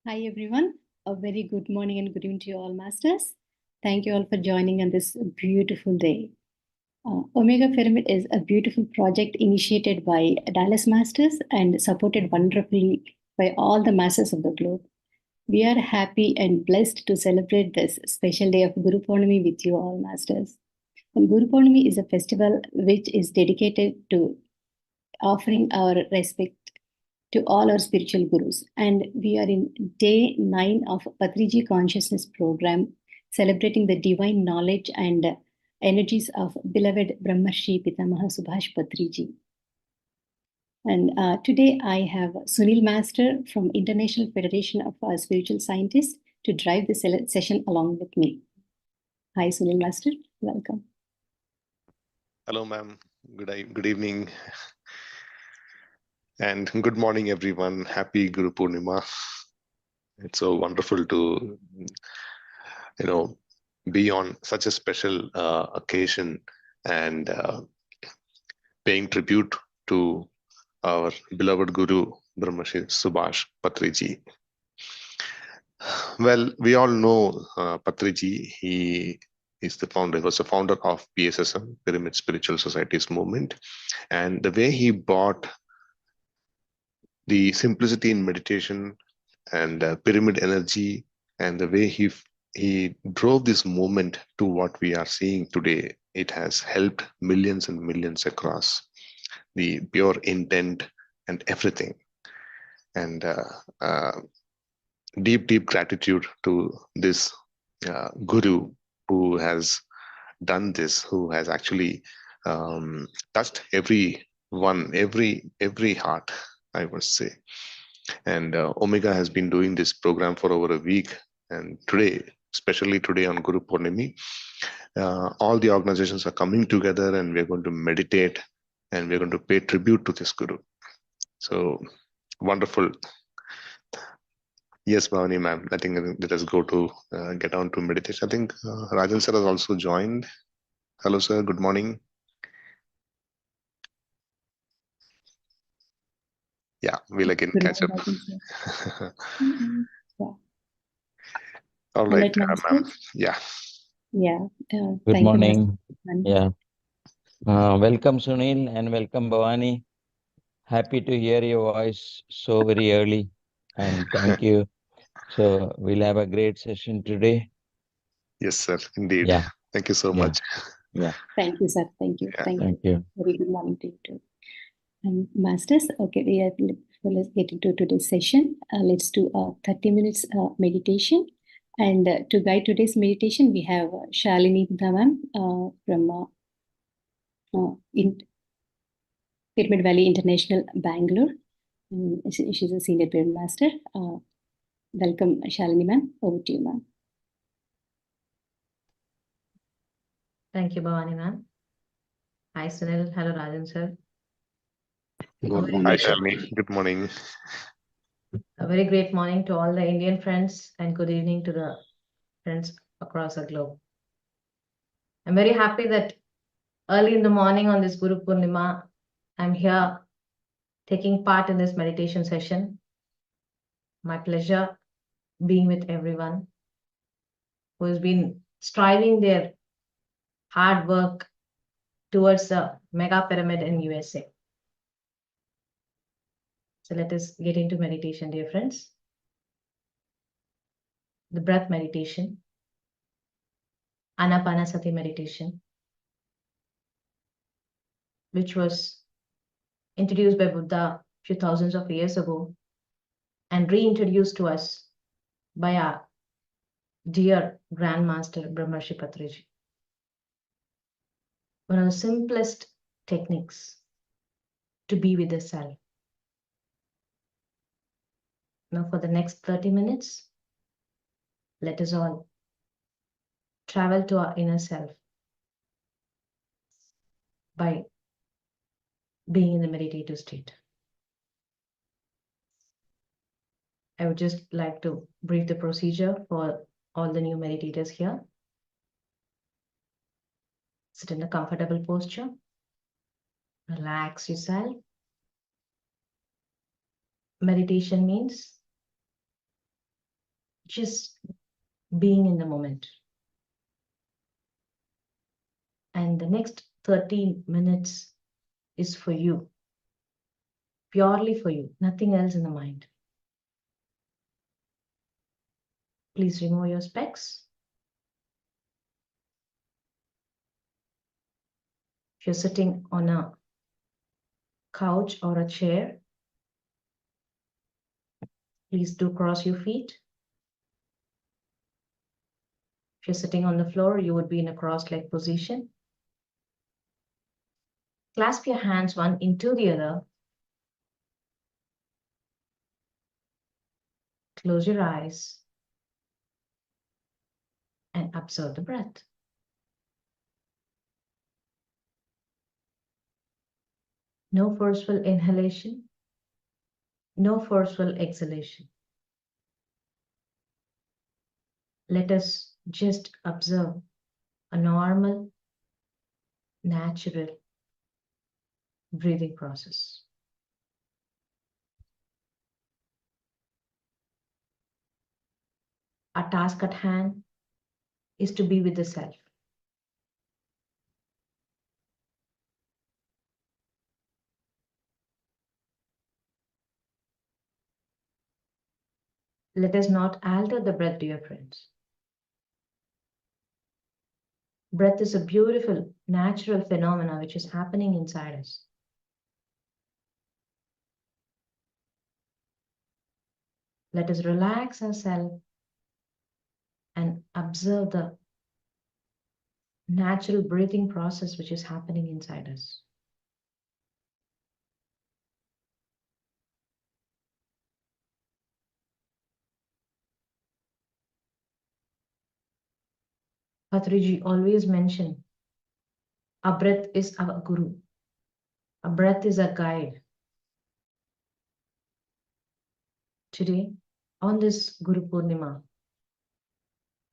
Hi everyone, a very good morning and good evening to you all masters. Thank you all for joining on this beautiful day. Omega Pyramid is a beautiful project initiated by Dallas Masters and supported wonderfully by all the masters of the globe. We are happy and blessed to celebrate this special day of Guru Purnami with you all masters. And Guru Purnami is a festival which is dedicated to offering our respect to all our spiritual gurus. And we are in day 9 of Patriji Consciousness program, celebrating the divine knowledge and energies of beloved Brahmarshi Pitamaha Subhash Patriji. And today I have Sunil Master from International Federation of Spiritual Scientists to drive this session along with me. Hi, Sunil Master. Welcome. Hello, ma'am. Good evening. And good morning, everyone. Happy Guru Purnima. It's so wonderful to, be on such a special occasion and paying tribute to our beloved Guru, Brahmarshi Subhash Patriji. Well, we all know Patriji. He is the founder, was the founder of PSSM, Pyramid Spiritual Societies movement. And the way he brought the simplicity in meditation and pyramid energy, and the way he drove this movement to what we are seeing today it has helped millions and millions across. The pure intent and everything. And deep gratitude to this guru who has done this, who has actually touched every heart, I must say. And Omega has been doing this program for over a week, and today, especially today on Guru Purnimi, all the organizations are coming together, and we're going to meditate, and we're going to pay tribute to this guru. So wonderful. Yes, Bhavani ma'am, I think let us go to get on to meditation. I think Rajan sir has also joined. Hello sir, good morning. Yeah, we'll again Good catch up. morning, sir. Yeah. All I'll right, let Master. ma'am. Yeah. Yeah. Good Thank you, Master. morning. Yeah. Welcome, Sunil, and welcome, Bhavani. Happy to hear your voice so very early, and thank you. So we'll have a great session today. Yes, sir. Indeed. Yeah. Thank you so Yeah. much. Yeah. Thank you, sir. Thank you. Yeah. Thank you. Very good morning to you too. And Masters, okay, let's get into today's session. Let's do a 30 minutes meditation. And to guide today's meditation, we have Shalini Dhawan from Pyramid Valley International, Bangalore. She's a senior pyramid master. Welcome, Shalini ma'am. Over to you, ma'am. Thank you, Bhavani ma'am. Hi, Sunil. Hello, Rajan sir. Hi, Shalini. Good morning. A very great morning to all the Indian friends and good evening to the friends across the globe. I'm very happy that early in the morning on this Guru Purnima, I'm here taking part in this meditation session. My pleasure being with everyone who has been striving their hard work towards the mega pyramid in USA. So let us get into meditation, dear friends. The breath meditation, Anapanasati meditation, which was introduced by Buddha a few thousands of years ago and reintroduced to us by our dear Grandmaster Brahmarshi Pitamaha. One of the simplest techniques to be with the self. Now for the next 30 minutes, let us all travel to our inner self by being in the meditative state. I would just like to brief the procedure for all the new meditators here. Sit in a comfortable posture. Relax yourself. Meditation means just being in the moment. And the next 30 minutes is for you, purely for you, nothing else in the mind. Please remove your specs. If you're sitting on a couch or a chair, please do cross your feet. If you're sitting on the floor, you would be in a cross-legged position. Clasp your hands one into the other. Close your eyes and observe the breath. No forceful inhalation, no forceful exhalation. Let us just observe a normal, natural breathing process. Our task at hand is to be with the self. Let us not alter the breath, dear friends. Breath is a beautiful, natural phenomena which is happening inside us. Let us relax ourselves and observe the natural breathing process which is happening inside us. Patriji always mentioned, our breath is our guru. Our breath is a guide. Today, on this Guru Purnima,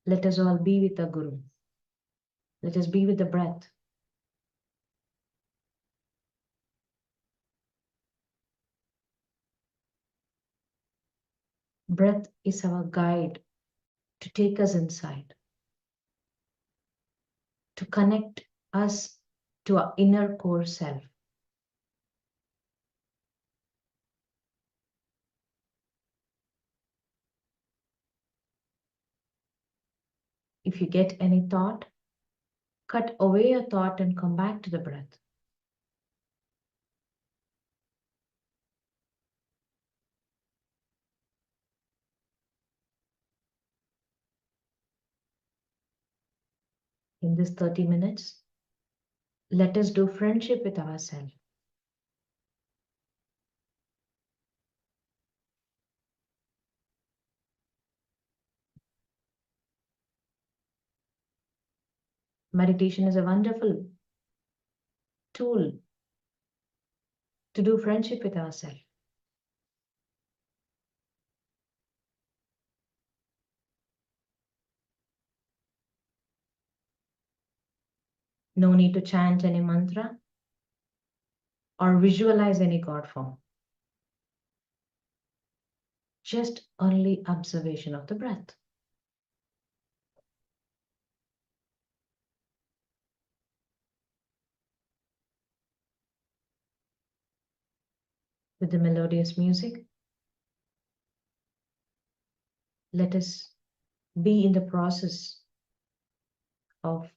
let us all be with the Guru. Let us be with the breath. Breath is our guide to take us inside, to connect us to our inner core self. If you get any thought, cut away your thought and come back to the breath. In this 30 minutes, let us do friendship with ourselves. Meditation is a wonderful tool to do friendship with ourselves. No need to chant any mantra or visualize any God form. Just only observation of the breath. With the melodious music, let us be in the process of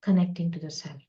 connecting to the self.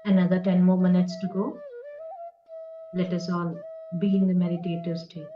Another 10 more minutes to go. Let us all be in the meditative state.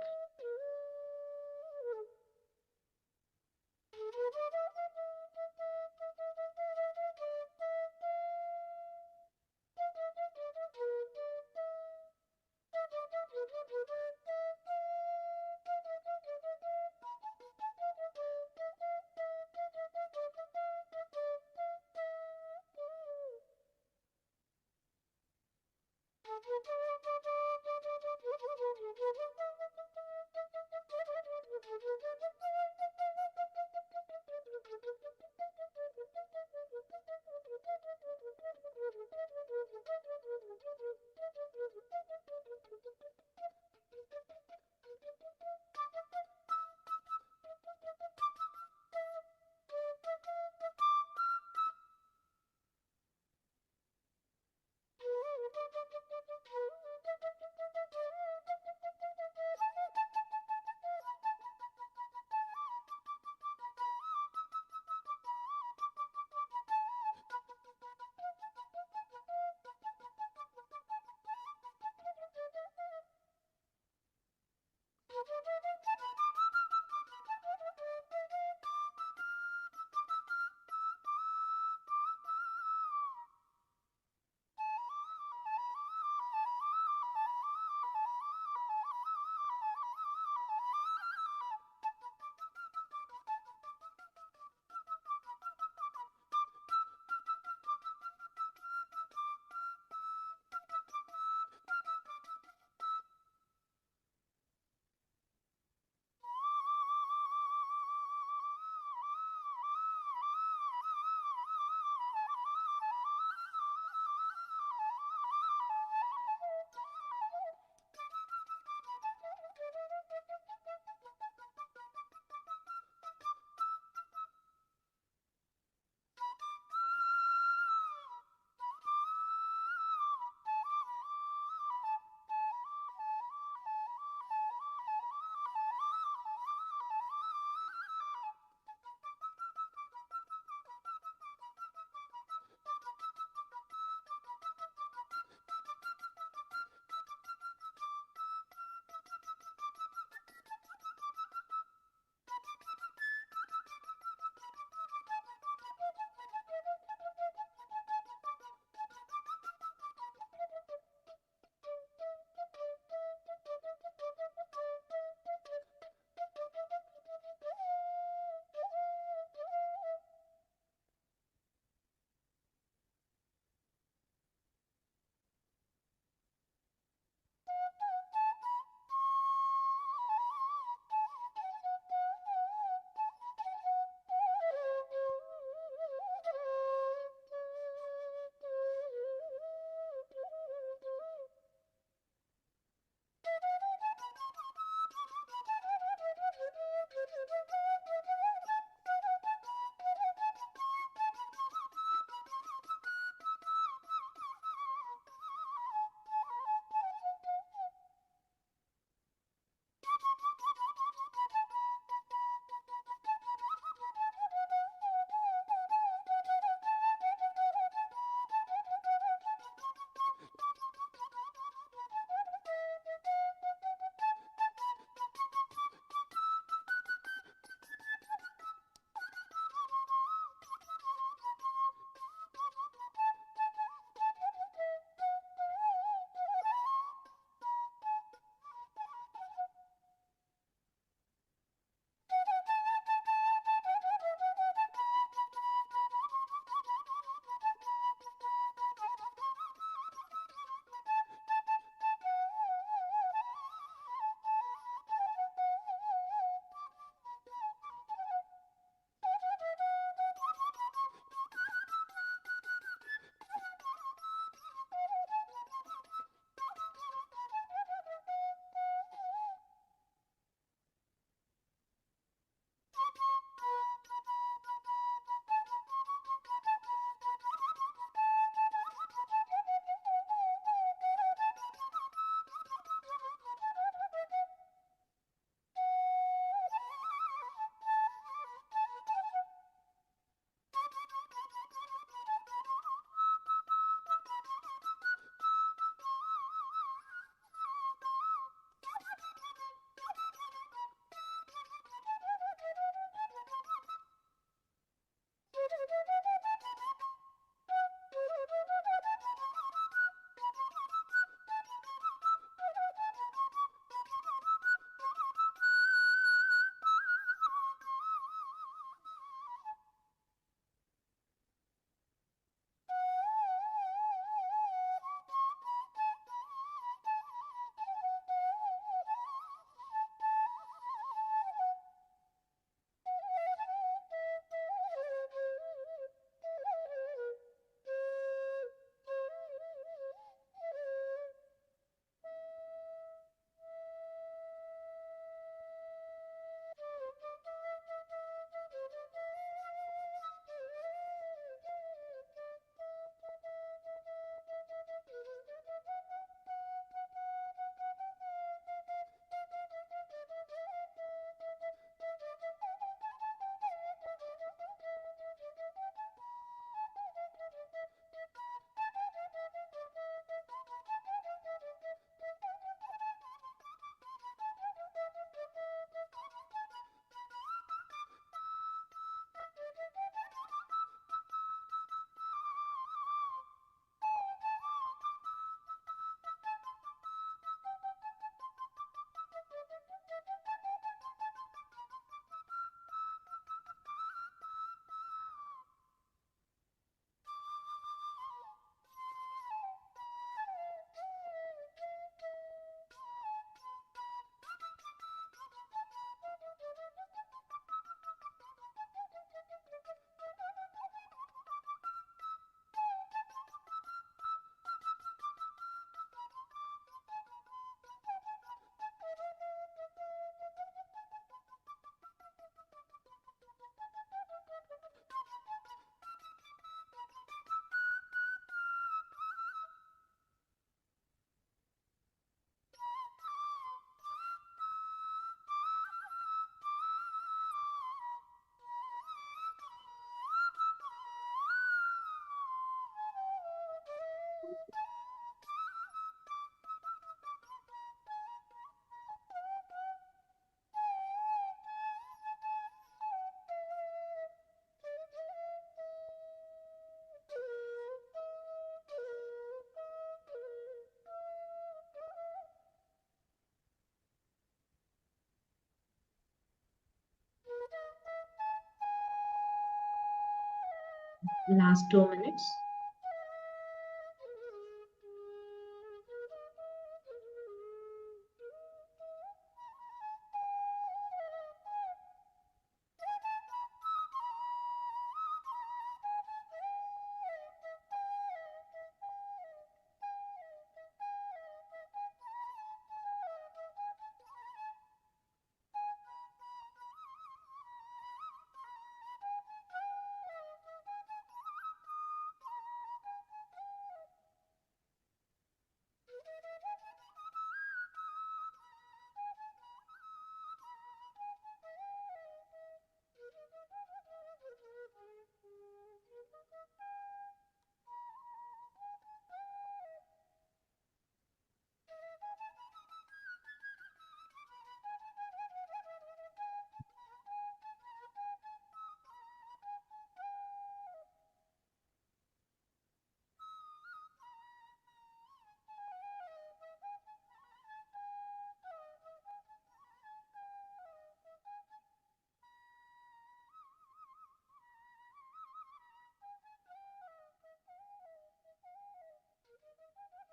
Last 2 minutes.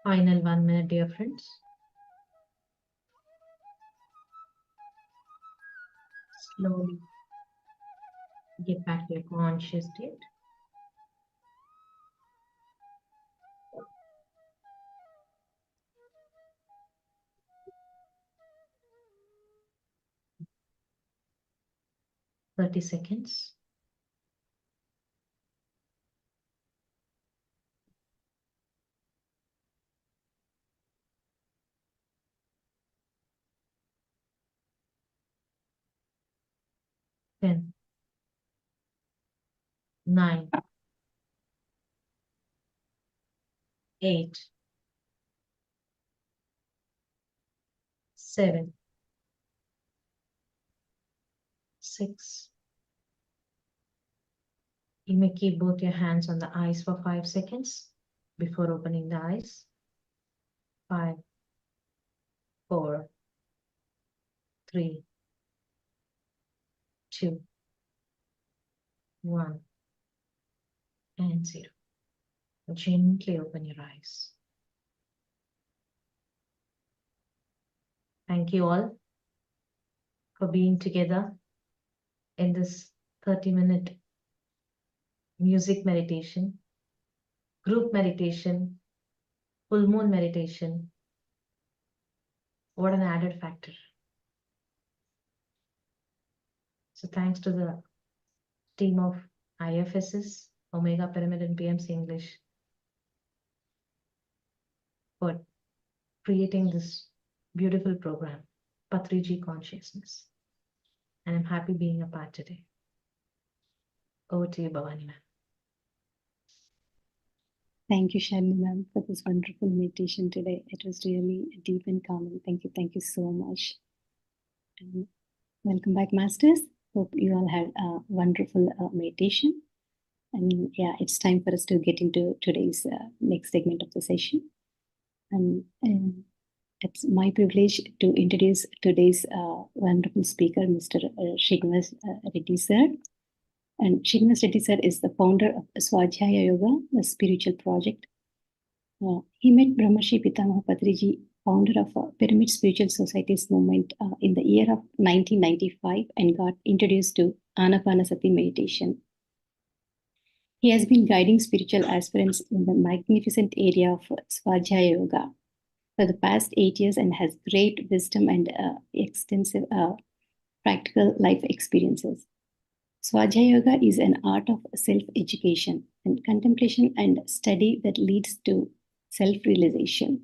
Final 1 minute, dear friends. Slowly get back to your conscious state. "30 seconds. Ten, 9, 8, 7, 6. You may keep both your hands on the eyes for 5 seconds before opening the eyes. 5, 4, 3, 2, 1, and 0. Gently open your eyes. Thank you all for being together in this 30-minute music meditation, group meditation, full moon meditation. What an added factor. So thanks to the team of IFSs, Omega Pyramid and PMC English for creating this beautiful program, Patriji Consciousness. And I'm happy being a part today. Over to you, Bhavani ma'am. Thank you, Shalini ma'am, for this wonderful meditation today. It was really deep and calming. Thank you so much. And welcome back, masters. Hope you all had a wonderful meditation. And yeah, it's time for us to get into today's next segment of the session. And it's my privilege to introduce today's wonderful speaker, Mr. Srinivas Reddy sir. And Srinivas Reddy sir is the founder of Svadhyaya Yoga, a spiritual project. He met Brahmarshi Pitamaha Patriji, founder of Pyramid Spiritual Societies movement in the year of 1995 and got introduced to Anapanasati meditation. He has been guiding spiritual aspirants in the magnificent area of Svadhyaya Yoga for the past 8 years and has great wisdom and extensive practical life experiences. Svadhyaya Yoga is an art of self-education and contemplation and study that leads to self-realization.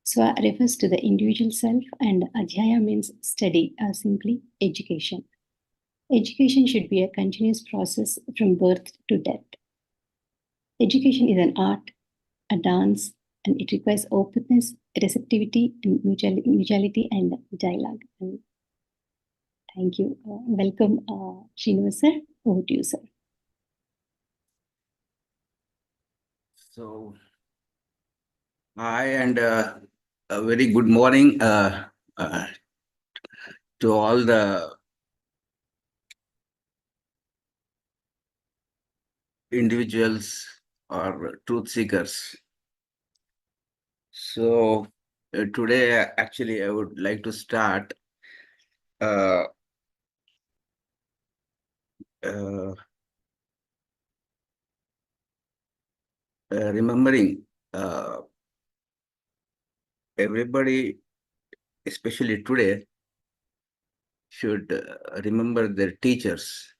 Swa refers to the individual self and Adhyaya means study or simply education. Education should be a continuous process from birth to death. Education is an art, a dance, and it requires openness, receptivity, and mutuality and dialogue. And thank you. Welcome, Srinivas sir. Over to you, sir. So, hi, and a very good morning to all the individuals or truth seekers. So, today, actually, I would like to start remembering everybody, especially today, should remember their teachers.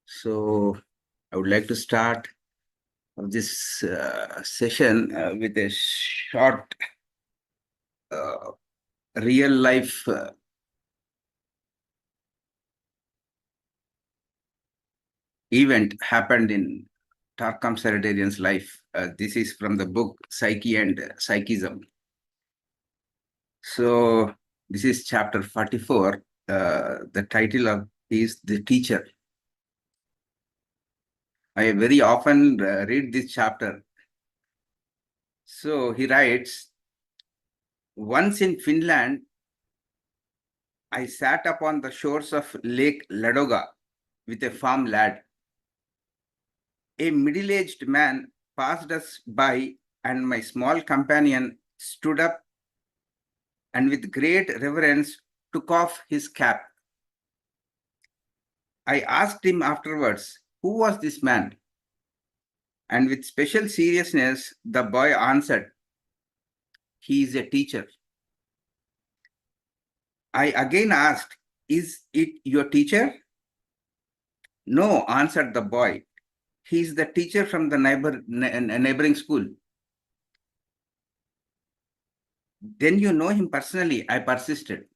So, I would like to start this session with a short real life event happened in Tarkam Saradarian's life. This is from the book Psyche and Psychism. So this is chapter 44. The title of is The Teacher. I very often read this chapter. So he writes, once in Finland, I sat upon the shores of Lake Ladoga with a farm lad. A middle-aged man passed us by, and my small companion stood up and with great reverence took off his cap. I asked him afterwards, who was this man? And with special seriousness, the boy answered, he is a teacher. I again asked, is it your teacher? No, answered the boy. He is the teacher from the neighboring school. Then you know him personally, I persisted.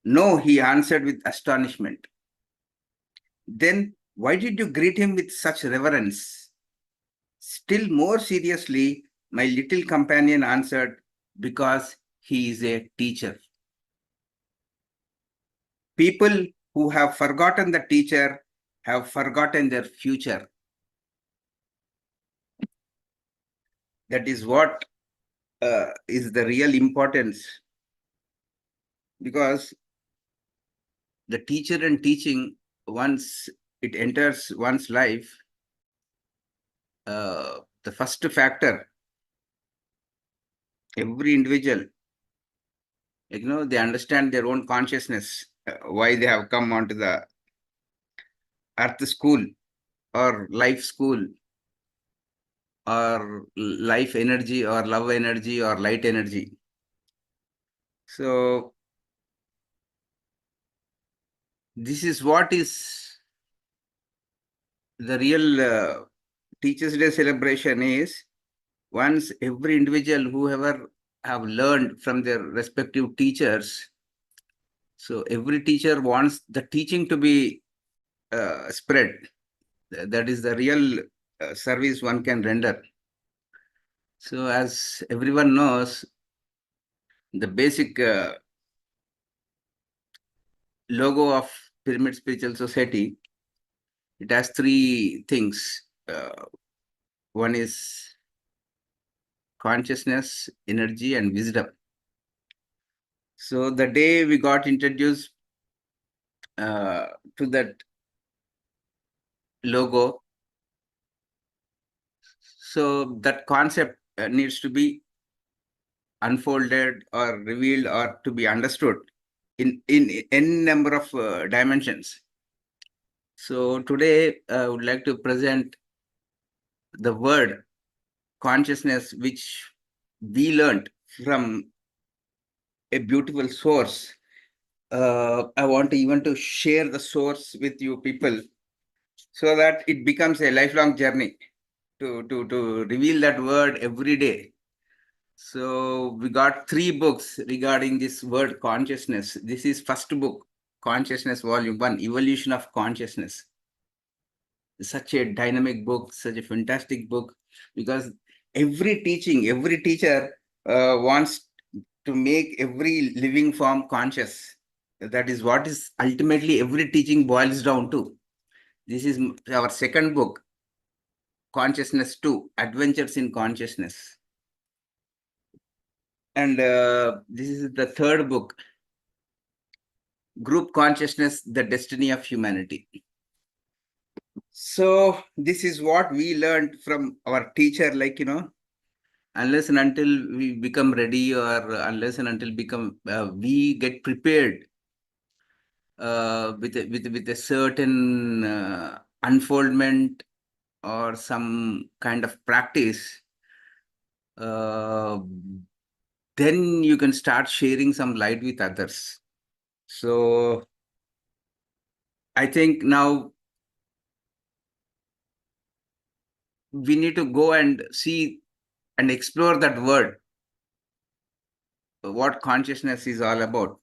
No, he answered with astonishment. Then why did you greet him with such reverence? Still more seriously, my little companion answered, because he is a teacher. People who have forgotten the teacher have forgotten their future. That is what is the real importance, because the teacher and teaching, once it enters one's life, the first factor, every individual, they understand their own consciousness, why they have come onto the earth school or life school or life energy or love energy or light energy. So this is what is the real Teachers' Day celebration is. Once every individual, whoever have learned from their respective teachers, so every teacher wants the teaching to be spread. That is the real service one can render. So as everyone knows, the basic logo of Pyramid Spiritual Society, it has three things. One is consciousness, energy, and wisdom. So the day we got introduced to that logo, so that concept needs to be unfolded or revealed or to be understood in n number of dimensions. So today I would like to present the word consciousness, which we learned from a beautiful source. I want to even to share the source with you people so that it becomes a lifelong journey to reveal that word every day. So we got 3 books regarding this word consciousness. This is first book, Consciousness Volume 1, Evolution of Consciousness. such a dynamic book, such a fantastic book, because every teacher wants to make every living form conscious. That is what is ultimately every teaching boils down to. This is our second book, Consciousness 2, Adventures in Consciousness. And this is the third book, Group Consciousness, The Destiny of Humanity. So this is what we learned from our teacher, like, unless and until we become ready, or unless and until we get prepared with a certain unfoldment or some kind of practice, then you can start sharing some light with others. So I think now we need to go and see and explore that word, what consciousness is all about.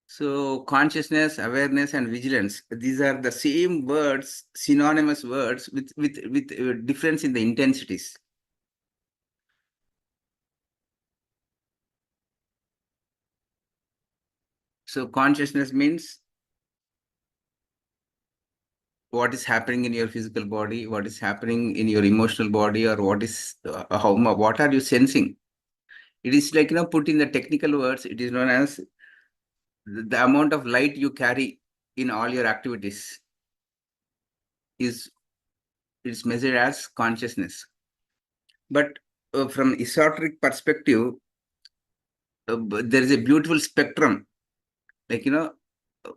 So consciousness, awareness, and vigilance, these are the same words, synonymous words with difference in the intensities. So consciousness means what is happening in your physical body, what is happening in your emotional body, or what are you sensing? It is like, put in the technical words, it is known as the amount of light you carry in all your activities is measured as consciousness. But from esoteric perspective, there is a beautiful spectrum, like,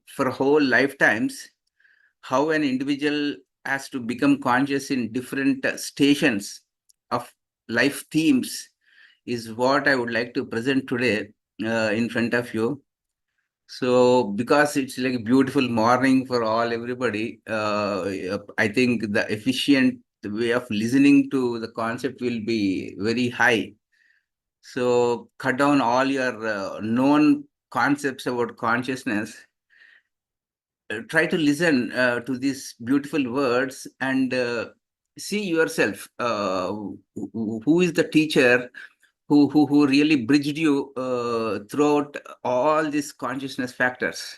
for whole lifetimes, how an individual has to become conscious in different stations of life themes is what I would like to present today in front of you. So because it's like a beautiful morning for everybody, I think the efficient way of listening to the concept will be very high. So cut down all your known concepts about consciousness. Try to listen to these beautiful words and see yourself. Who is the teacher who really bridged you throughout all these consciousness factors?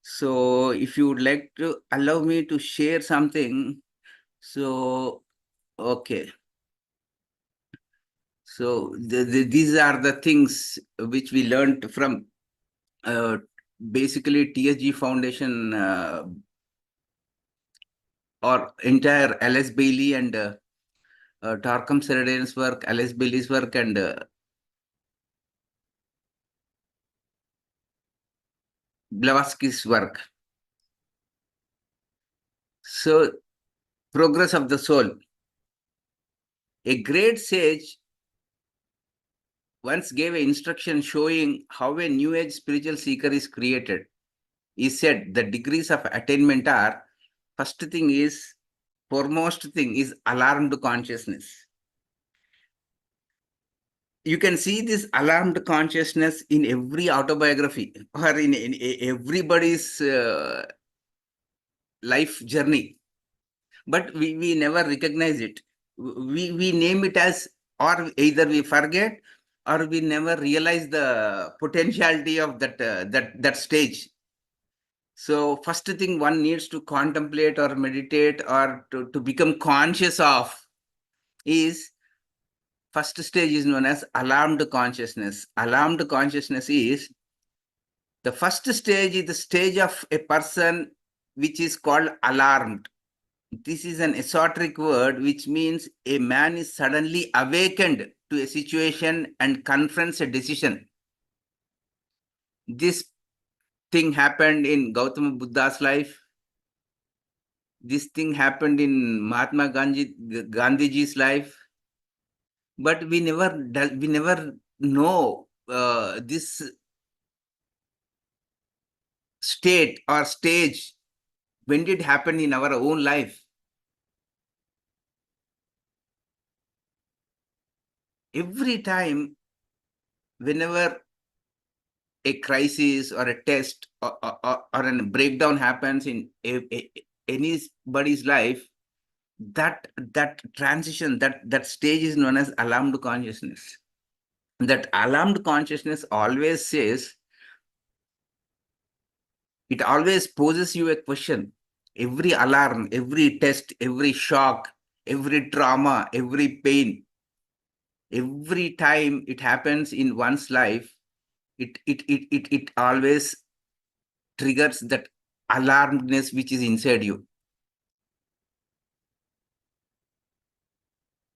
So if you would like to allow me to share something, so okay. So these are the things which we learned from basically TSG Foundation or entire Alice Bailey and Tarkam Sheridan's work, Alice Bailey's work, and Blavatsky's work. So, progress of the soul. A great sage once gave an instruction showing how a new age spiritual seeker is created. He said the degrees of attainment are, foremost thing is alarmed consciousness. You can see this alarmed consciousness in every autobiography or in everybody's life journey, but we never recognize it. We name it as, or either we forget or we never realize the potentiality of that stage. So first thing one needs to contemplate or meditate or to become conscious of is, first stage is known as alarmed consciousness. Alarmed consciousness is the first stage, is the stage of a person which is called alarmed. This is an esoteric word which means a man is suddenly awakened to a situation and confronts a decision. This thing happened in Gautama Buddha's life. This thing happened in Mahatma Gandhiji's life. But we never know this state or stage, when did it happen in our own life. Every time, whenever a crisis or a test or a breakdown happens in anybody's life, that transition, that stage is known as alarmed consciousness. That alarmed consciousness always says, it always poses you a question. Every alarm, every test, every shock, every trauma, every pain, every time it happens in one's life, it always triggers that alarmedness which is inside you.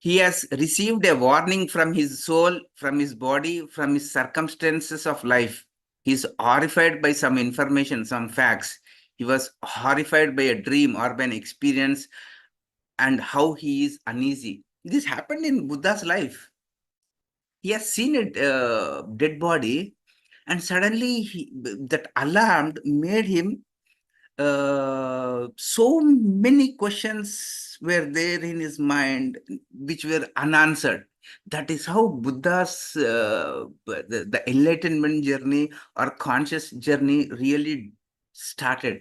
He has received a warning from his soul, from his body, from his circumstances of life. He is horrified by some information, some facts. He was horrified by a dream or by an experience, and how he is uneasy. This happened in Buddha's life. He has seen a dead body, and suddenly that alarmed made him, so many questions were there in his mind which were unanswered. That is how Buddha's the enlightenment journey or conscious journey really started.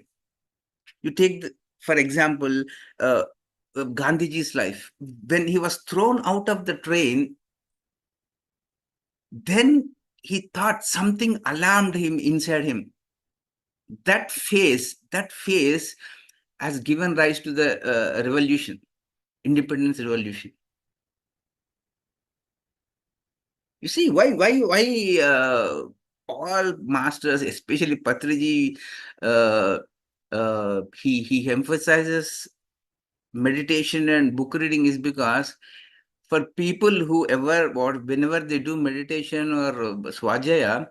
You take, for example, Gandhiji's life. When he was thrown out of the train, then he thought something alarmed him inside him. That phase has given rise to the revolution, independence revolution. You see, why all masters, especially Patriji, he emphasizes meditation and book reading is because for people who ever or whenever they do meditation or swajaya,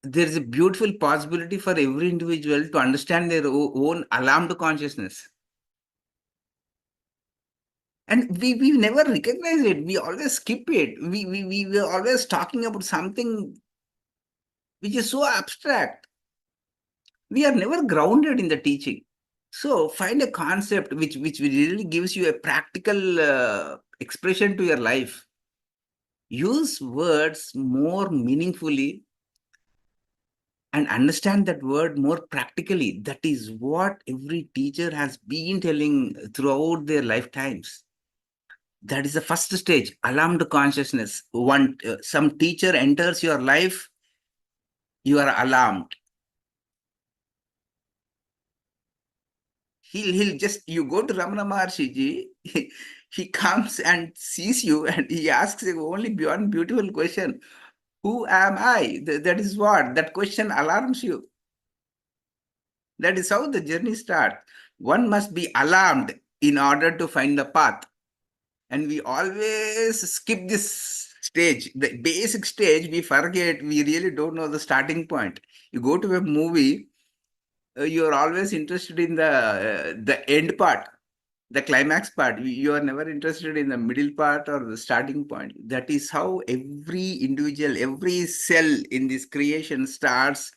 there is a beautiful possibility for every individual to understand their own alarmed consciousness. And we never recognize it. We always skip it. We are always talking about something which is so abstract. We are never grounded in the teaching. So find a concept which really gives you a practical expression to your life. Use words more meaningfully and understand that word more practically. That is what every teacher has been telling throughout their lifetimes. That is the first stage, alarmed consciousness. Some teacher enters your life, you are alarmed. He'll just, you go to Ramana Maharshi ji, he comes and sees you and he asks you only one beautiful question. Who am I? That is what, that question alarms you. That is how the journey starts. One must be alarmed in order to find the path. And we always skip this stage, the basic stage, we forget, we really don't know the starting point. You go to a movie, you are always interested in the end part, the climax part. You are never interested in the middle part or the starting point. That is how every individual, every cell in this creation starts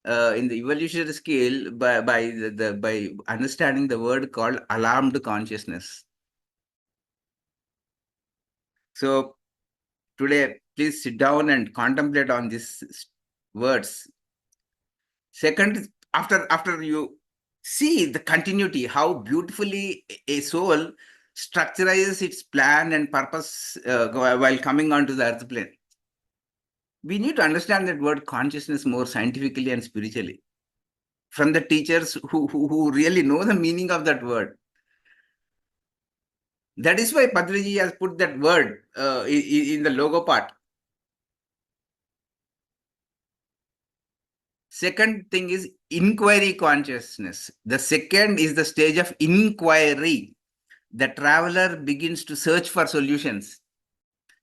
in the evolutionary scale by understanding the word called alarmed consciousness. So today, please sit down and contemplate on these words. Second, after you see the continuity, how beautifully a soul structurizes its plan and purpose while coming onto the earth plane. We need to understand that word consciousness more scientifically and spiritually from the teachers who really know the meaning of that word. That is why Patriji has put that word in the logo part. Second thing is inquiry consciousness. The second is the stage of inquiry. The traveler begins to search for solutions.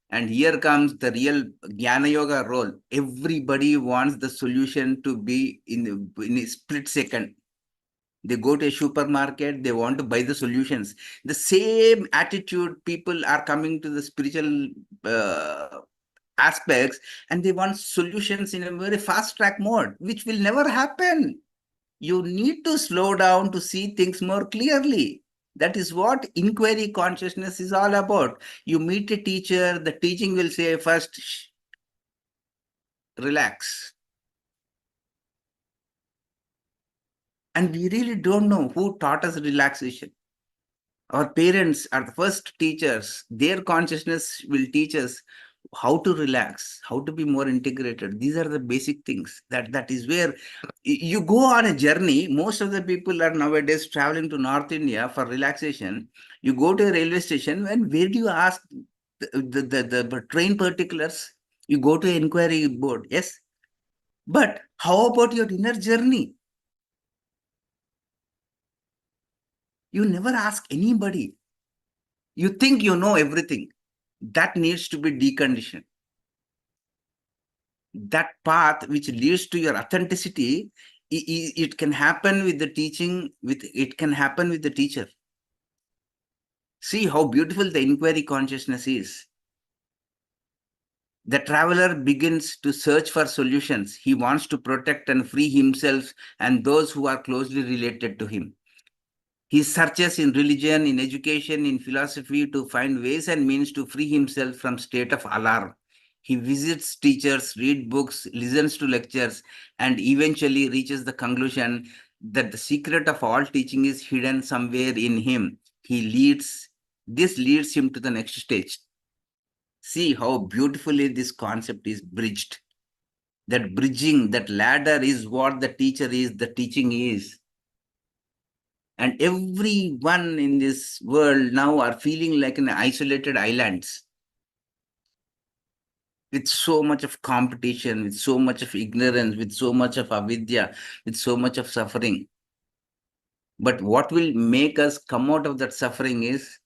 And here comes the real Jnana Yoga role. Everybody wants the solution to be in a split second. They go to a supermarket, they want to buy the solutions. The same attitude people are coming to the spiritual aspects, and they want solutions in a very fast track mode, which will never happen. You need to slow down to see things more clearly. That is what inquiry consciousness is all about. You meet a teacher, the teaching will say first, relax. And we really don't know who taught us relaxation. Our parents are the first teachers. Their consciousness will teach us how to relax, how to be more integrated. These are the basic things. That is where you go on a journey. Most of the people are nowadays traveling to North India for relaxation. You go to a railway station, and where do you ask the train particulars? You go to an inquiry board. Yes. But how about your inner journey? You never ask anybody. You think you know everything. That needs to be deconditioned. That path which leads to your authenticity, it can happen with the teaching, it can happen with the teacher. See how beautiful the inquiry consciousness is. The traveler begins to search for solutions. He wants to protect and free himself and those who are closely related to him. He searches in religion, in education, in philosophy to find ways and means to free himself from state of alarm. He visits teachers, reads books, listens to lectures, and eventually reaches the conclusion that the secret of all teaching is hidden somewhere in him. This leads him to the next stage. See how beautifully this concept is bridged. That bridging, that ladder is what the teacher is, the teaching is. And everyone in this world now are feeling like an isolated islands with so much of competition, with so much of ignorance, with so much of avidya, with so much of suffering. But what will make us come out of that suffering is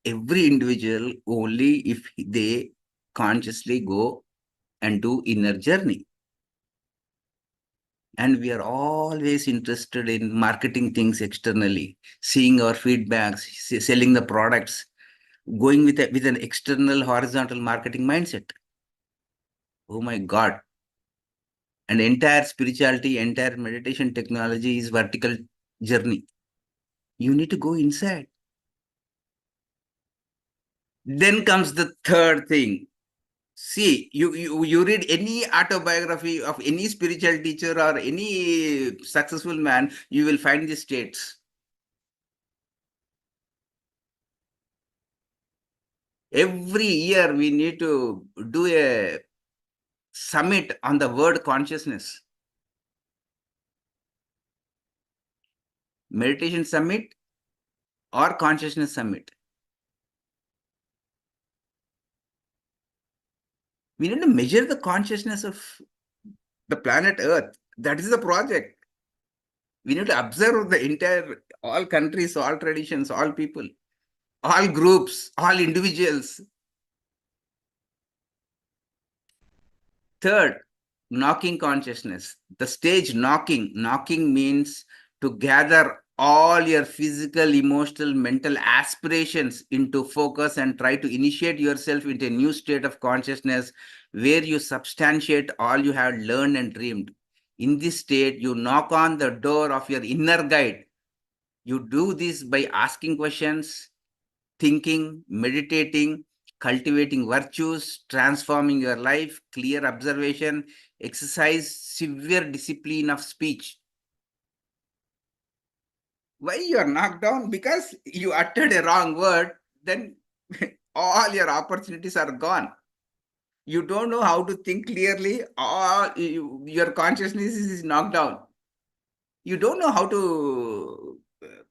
every individual only if they consciously go and do inner journey. And we are always interested in marketing things externally, seeing our feedbacks, selling the products, going with an external horizontal marketing mindset. Oh my God. And entire spirituality, entire meditation technology is vertical journey. You need to go inside. Then comes the third thing. See, you read any autobiography of any spiritual teacher or any successful man, you will find these states. Every year we need to do a summit on the word consciousness. Meditation summit or consciousness summit. We need to measure the consciousness of the planet Earth. That is the project. We need to observe the entire, all countries, all traditions, all people, all groups, all individuals. Third, knocking consciousness. The stage knocking. Knocking means to gather all your physical, emotional, mental aspirations into focus and try to initiate yourself into a new state of consciousness where you substantiate all you have learned and dreamed. In this state, you knock on the door of your inner guide. You do this by asking questions, thinking, meditating, cultivating virtues, transforming your life, clear observation, exercise severe discipline of speech. Why you are knocked down? Because you uttered a wrong word, then all your opportunities are gone. You don't know how to think clearly, your consciousness is knocked down. You don't know how to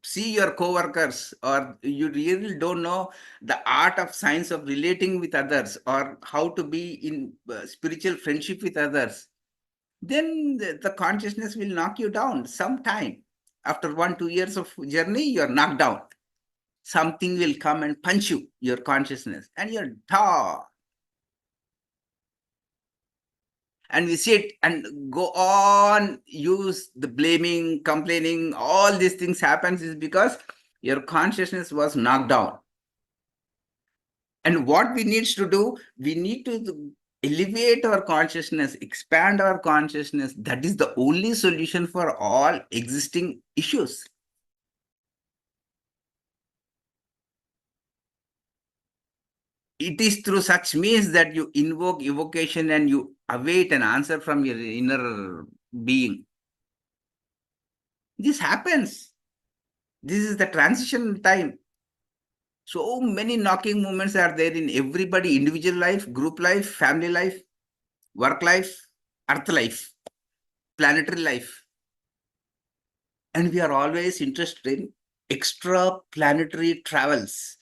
see your co-workers, or you really don't know the art of science of relating with others, or how to be in spiritual friendship with others, then the consciousness will knock you down sometime. After 1-2 years of journey, you're knocked down. Something will come and punch you, your consciousness, and you're done. And we sit and go on, use the blaming, complaining, all these things happens is because your consciousness was knocked down. And what we need to do, we need to elevate our consciousness, expand our consciousness. That is the only solution for all existing issues. It is through such means that you invoke evocation and you await an answer from your inner being. This happens. This is the transition time. So many knocking moments are there in everybody, individual life, group life, family life, work life, earth life, planetary life. And we are always interested in extra planetary travels.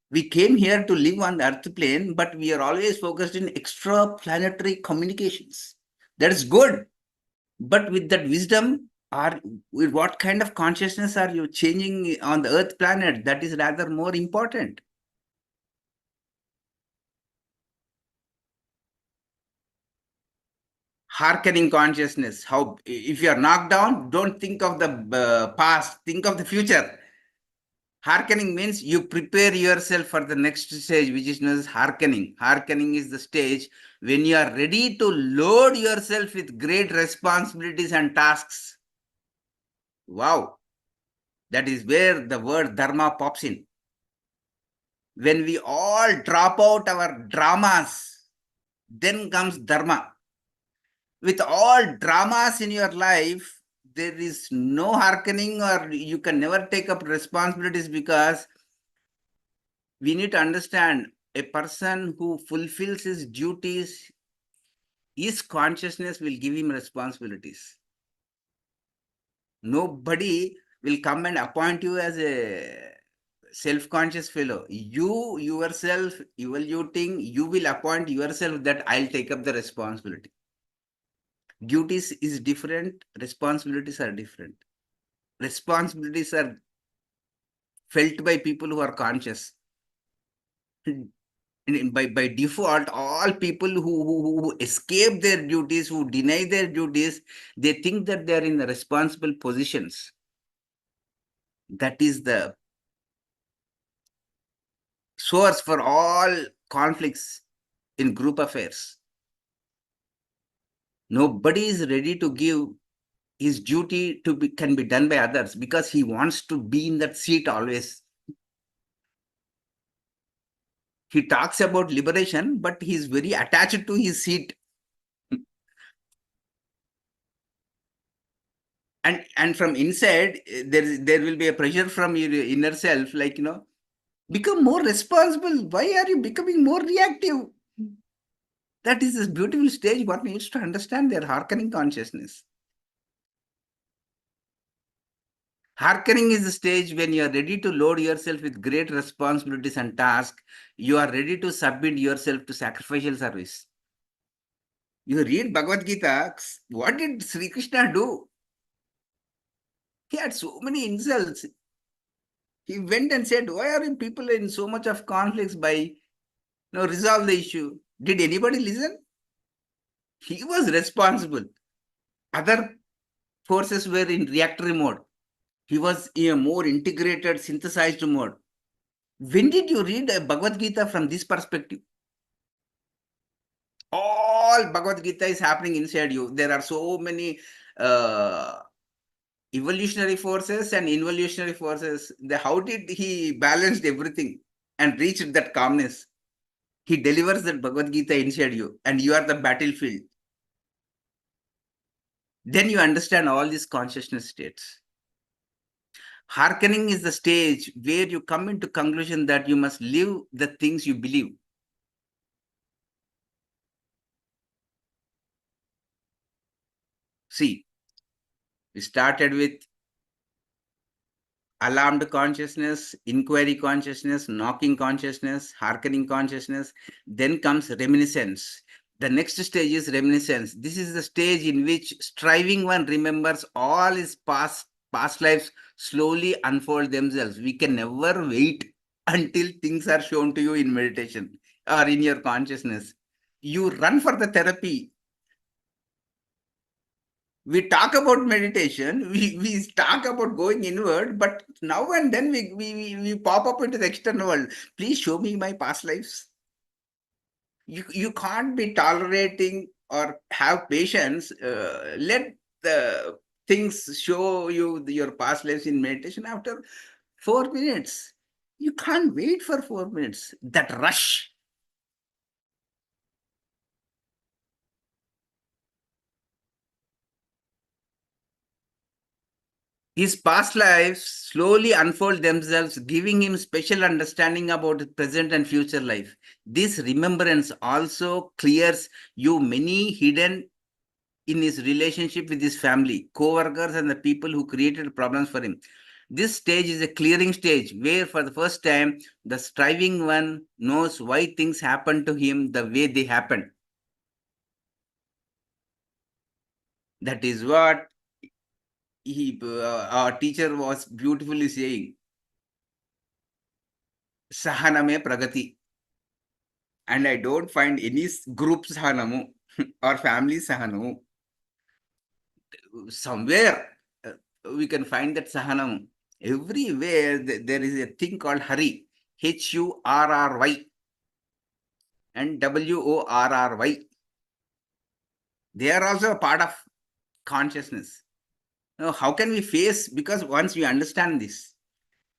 We came here to live on the earth plane, but we are always focused in extra planetary communications. That is good. But with that wisdom, with what kind of consciousness are you changing on the earth planet? That is rather more important. Hearkening consciousness. How, if you are knocked down, don't think of the past, think of the future. Hearkening means you prepare yourself for the next stage, which is known as hearkening. Hearkening is the stage when you are ready to load yourself with great responsibilities and tasks. Wow. That is where the word dharma pops in. When we all drop out our dramas, then comes dharma. With all dramas in your life, there is no hearkening, or you can never take up responsibilities, because we need to understand a person who fulfills his duties, his consciousness will give him responsibilities. Nobody will come and appoint you as a self-conscious fellow. You yourself evaluating, you will appoint yourself that I'll take up the responsibility. Duties is different, responsibilities are different. Responsibilities are felt by people who are conscious. By default, all people who escape their duties, who deny their duties, they think that they are in the responsible positions. That is the source for all conflicts in group affairs. Nobody is ready to give his duty can be done by others, because he wants to be in that seat always. He talks about liberation, but he is very attached to his seat. And from inside, there will be a pressure from your inner self, like, become more responsible. Why are you becoming more reactive? That is this beautiful stage what needs to understand their hearkening consciousness. Hearkening is the stage when you are ready to load yourself with great responsibilities and tasks. You are ready to submit yourself to sacrificial service. You read Bhagavad Gita, what did Sri Krishna do? He had so many insults. He went and said, why are you people in so much of conflicts? By resolve the issue. Did anybody listen? He was responsible. Other forces were in reactory mode. He was in a more integrated, synthesized mode. When did you read Bhagavad Gita from this perspective? All Bhagavad Gita is happening inside you. There are so many evolutionary forces and involutionary forces. How did he balance everything and reach that calmness? He delivers that Bhagavad Gita inside you, and you are the battlefield. Then you understand all these consciousness states. Hearkening is the stage where you come into conclusion that you must live the things you believe. See, we started with alarmed consciousness, inquiry consciousness, knocking consciousness, hearkening consciousness. Then comes reminiscence. The next stage is reminiscence. This is the stage in which striving one remembers all his past lives slowly unfold themselves. We can never wait until things are shown to you in meditation or in your consciousness. You run for the therapy. We talk about meditation, we talk about going inward, but now and then we pop up into the external world. Please show me my past lives. You can't be tolerating or have patience. Let the things show you your past lives in meditation after 4 minutes. You can't wait for 4 minutes. That rush. His past lives slowly unfold themselves, giving him special understanding about his present and future life. This remembrance also clears you many hidden in his relationship with his family, co-workers, and the people who created problems for him. This stage is a clearing stage where for the first time, the striving one knows why things happen to him the way they happen. That is what our teacher was beautifully saying. Sahaname pragati. And I don't find any group sahanamu or family sahanamu. Somewhere we can find that sahanamu. Everywhere there is a thing called Hari, Hurry and Worry. They are also a part of consciousness. Now, how can we face? Because once we understand this,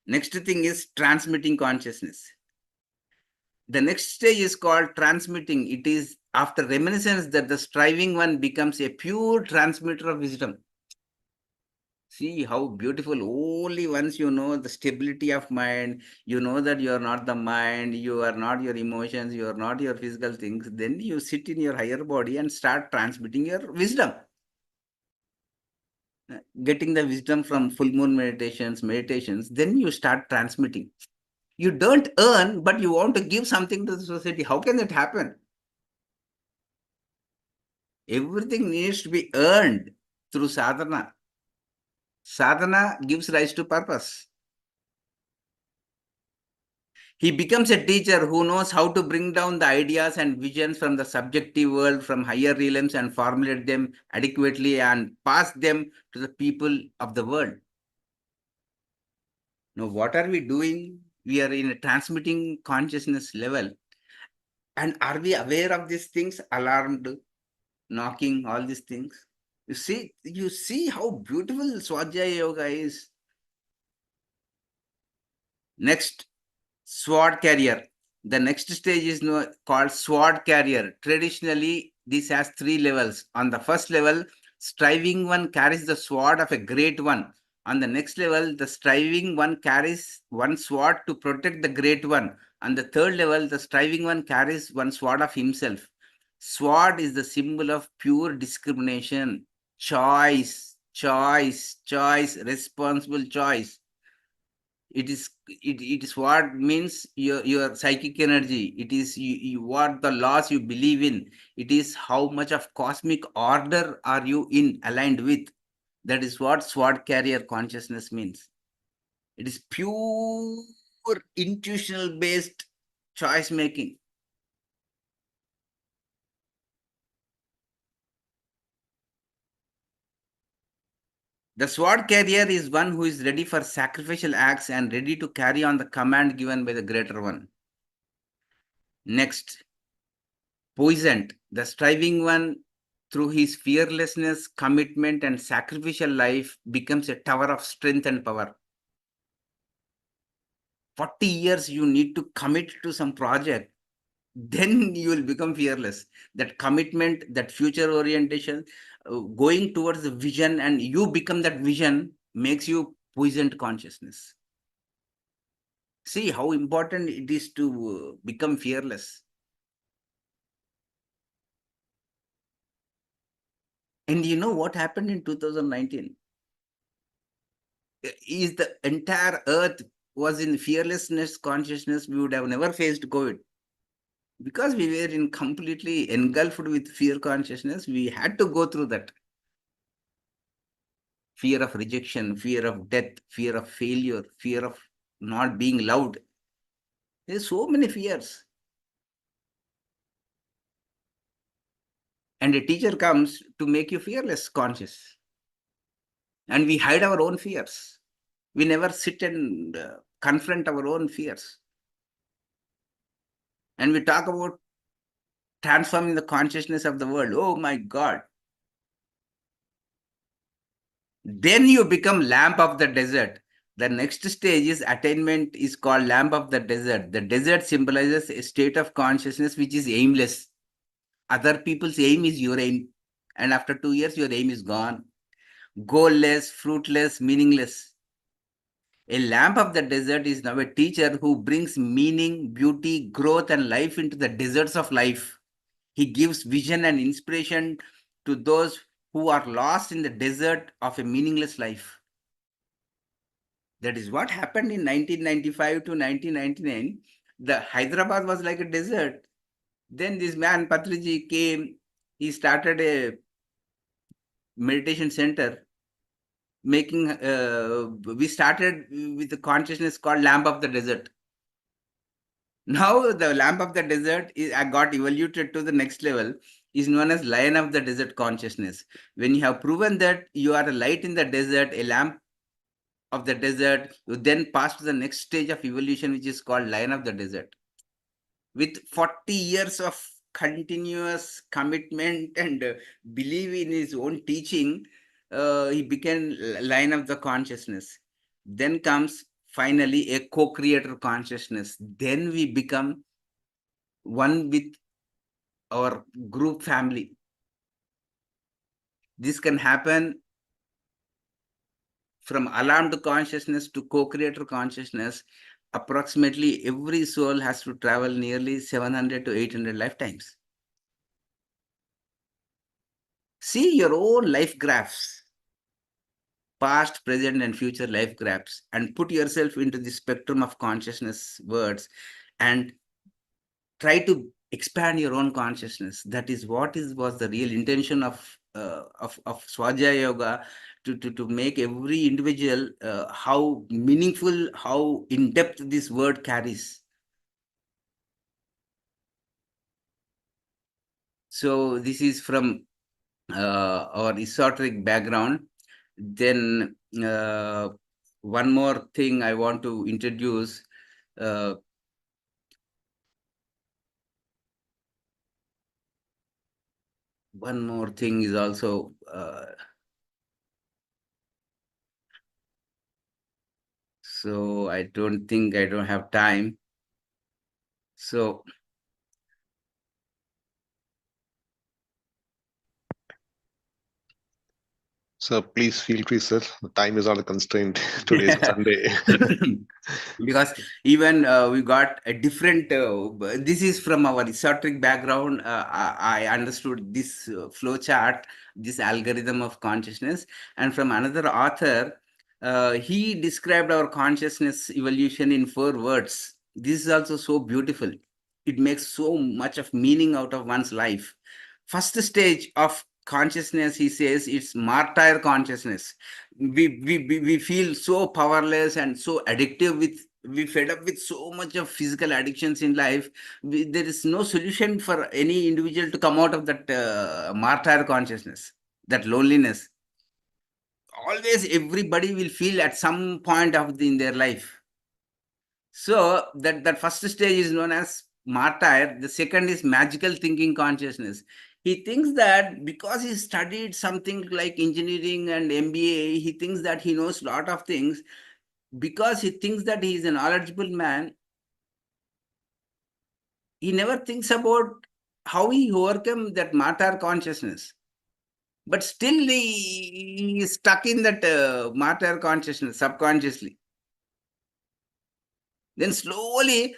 next thing is transmitting consciousness. The next stage is called transmitting. It is after reminiscence that the striving one becomes a pure transmitter of wisdom. See how beautiful. Only once you know the stability of mind, you know that you are not the mind, you are not your emotions, you are not your physical things, then you sit in your higher body and start transmitting your wisdom. Getting the wisdom from full moon meditations, then you start transmitting. You don't earn, but you want to give something to the society. How can that happen? Everything needs to be earned through sadhana. Sadhana gives rise to purpose. He becomes a teacher who knows how to bring down the ideas and visions from the subjective world, from higher realms, and formulate them adequately and pass them to the people of the world. Now, what are we doing? We are in a transmitting consciousness level. And are we aware of these things? Alarmed, knocking, all these things. You see how beautiful Swadhyaya Yoga is. Next, sword carrier. The next stage is called sword carrier. Traditionally, this has 3 levels. On the first level, striving one carries the sword of a great one. On the next level, the striving one carries one sword to protect the great one. On the third level, the striving one carries one sword of himself. Sword is the symbol of pure discrimination, choice, responsible choice. It is what means your psychic energy. It is what the laws you believe in. It is how much of cosmic order are you in aligned with. That is what sword carrier consciousness means. It is pure intuitional based choice making. The sword carrier is one who is ready for sacrificial acts and ready to carry on the command given by the greater one. Next, poisoned, the striving one, through his fearlessness, commitment, and sacrificial life, becomes a tower of strength and power. 40 years you need to commit to some project, then you will become fearless. That commitment, that future orientation, going towards the vision, and you become that vision, makes you poisoned consciousness. See how important it is to become fearless. And you know what happened in 2019? Is the entire earth was in fearlessness consciousness, we would have never faced COVID. Because we were in completely engulfed with fear consciousness, we had to go through that. Fear of rejection, fear of death, fear of failure, fear of not being loved. There's so many fears. And a teacher comes to make you fearless conscious. And we hide our own fears. We never sit and confront our own fears. And we talk about transforming the consciousness of the world. Oh my God. Then you become lamp of the desert. The next stage is attainment is called lamp of the desert. The desert symbolizes a state of consciousness which is aimless. Other people's aim is your aim. And after 2 years, your aim is gone. goalless, fruitless, meaningless. A lamp of the desert is now a teacher who brings meaning, beauty, growth, and life into the deserts of life. He gives vision and inspiration to those who are lost in the desert of a meaningless life. That is what happened in 1995 to 1999. The Hyderabad was like a desert. Then this man, Patriji, came. He started a meditation center. We started with a consciousness called Lamp of the Desert. Now the Lamp of the Desert got evoluted to the next level, is known as Lion of the Desert consciousness. When you have proven that you are a light in the desert, a lamp of the desert, you then pass to the next stage of evolution, which is called Lion of the Desert. With 40 years of continuous commitment and belief in his own teaching, he became Lion of the consciousness. Then comes finally a co-creator consciousness. Then we become one with our group family. This can happen from alarmed consciousness to co-creator consciousness. Approximately every soul has to travel nearly 700 to 800 lifetimes. See your own life graphs, past, present, and future life graphs, and put yourself into the spectrum of consciousness words and try to expand your own consciousness. That is what was the real intention of Swajaya Yoga, to make every individual how meaningful, how in depth this word carries. So this is from our esoteric background. Then one more thing I want to introduce. One more thing is also so I don't think I don't have time. So please feel free, sir. The time is not a constraint. Today is Sunday. because even we got a different, this is from our esoteric background. I understood this flow chart, this algorithm of consciousness, and from another author, he described our consciousness evolution in 4 words. This is also so beautiful. It makes so much of meaning out of one's life. First stage of consciousness, he says, it's martyr consciousness. We feel so powerless and so addictive we fed up with so much of physical addictions in life. There is no solution for any individual to come out of that martyr consciousness, that loneliness. Always everybody will feel at some point in their life. So that first stage is known as martyr. The second is magical thinking consciousness. He thinks that because he studied something like engineering and MBA, he thinks that he knows a lot of things. Because he thinks that he is a knowledgeable man, he never thinks about how he overcome that martyr consciousness. But still he is stuck in that martyr consciousness subconsciously. Then slowly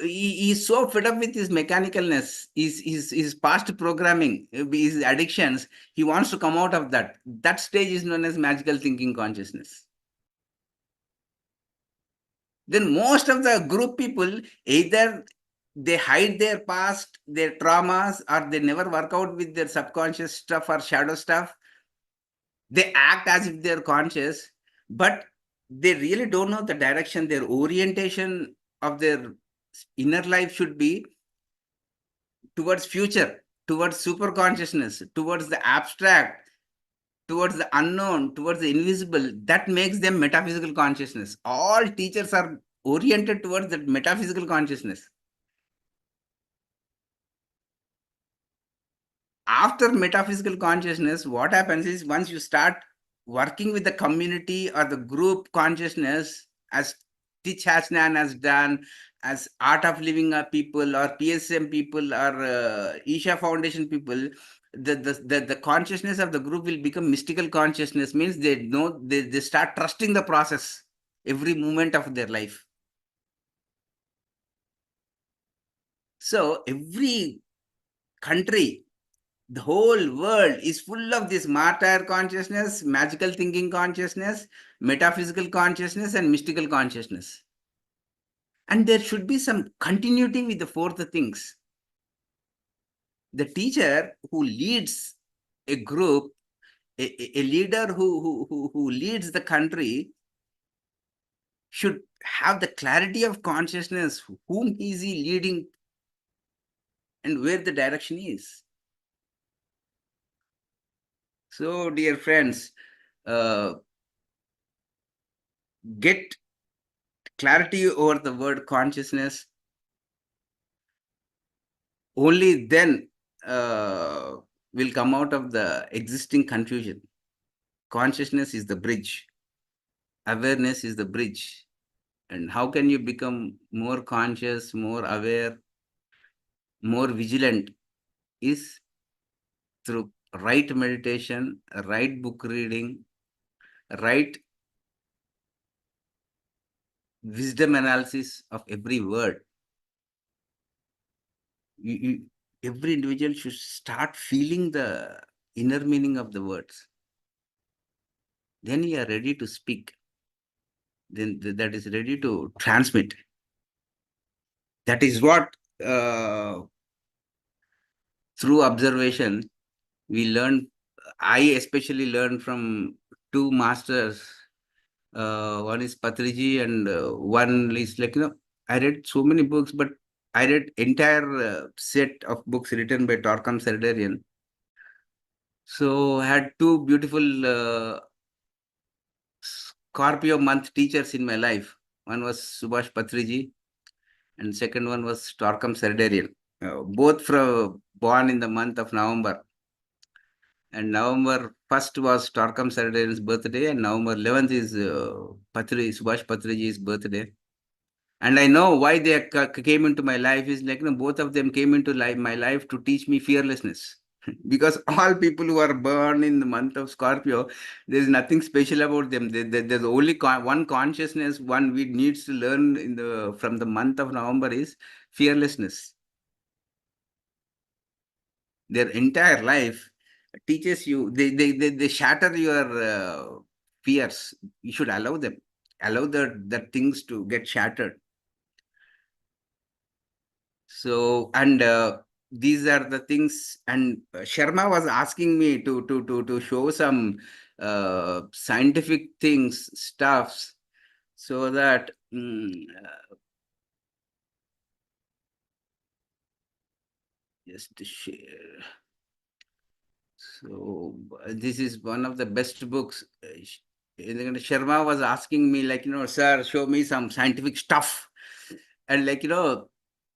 he's so fed up with his mechanicalness, his past programming, his addictions. He wants to come out of that. That stage is known as magical thinking consciousness. Then most of the group people, either they hide their past, their traumas, or they never work out with their subconscious stuff or shadow stuff. They act as if they're conscious, but they really don't know the direction. Their orientation of their inner life should be towards future, towards super consciousness, towards the abstract, towards the unknown, towards the invisible. That makes them metaphysical consciousness. All teachers are oriented towards that metaphysical consciousness. After metaphysical consciousness, what happens is once you start working with the community or the group consciousness, as Tich Hasnan has done, as Art of Living people or PSM people or Isha Foundation people, the consciousness of the group will become mystical consciousness, means they know, they start trusting the process every moment of their life. So every country, the whole world is full of this martyr consciousness, magical thinking consciousness, metaphysical consciousness, and mystical consciousness. And there should be some continuity with the fourth things. The teacher who leads a group, a leader who leads the country, should have the clarity of consciousness, whom is he leading and where the direction is. So, dear friends, get clarity over the word consciousness. Only then will come out of the existing confusion. Consciousness is the bridge. Awareness is the bridge. And how can you become more conscious, more aware, more vigilant, is through right meditation, right book reading, right wisdom analysis of every word. Every individual should start feeling the inner meaning of the words. Then you are ready to speak. Then that is ready to transmit. That is what through observation we learn. I especially learned from two masters. One is Patriji and one is I read so many books, but I read entire set of books written by Torkam Serdarian. So I had two beautiful Scorpio month teachers in my life. One was Subhash Patriji and second one was Torkam Serdarian. Both born in the month of November. And November 1st was Torkam Serdarian's birthday, and November 11th is Subhash Patriji's birthday. And I know why they came into my life is both of them came into my life to teach me fearlessness. Because all people who are born in the month of Scorpio, there is nothing special about them. There's only one consciousness one we needs to learn from the month of November is fearlessness. Their entire life teaches you, they shatter your fears. You should allow them, allow the things to get shattered. So, and these are the things. And Sharma was asking me to show some scientific things, stuffs, so that just to share. So this is one of the best books. Sharma was asking me sir, show me some scientific stuff. And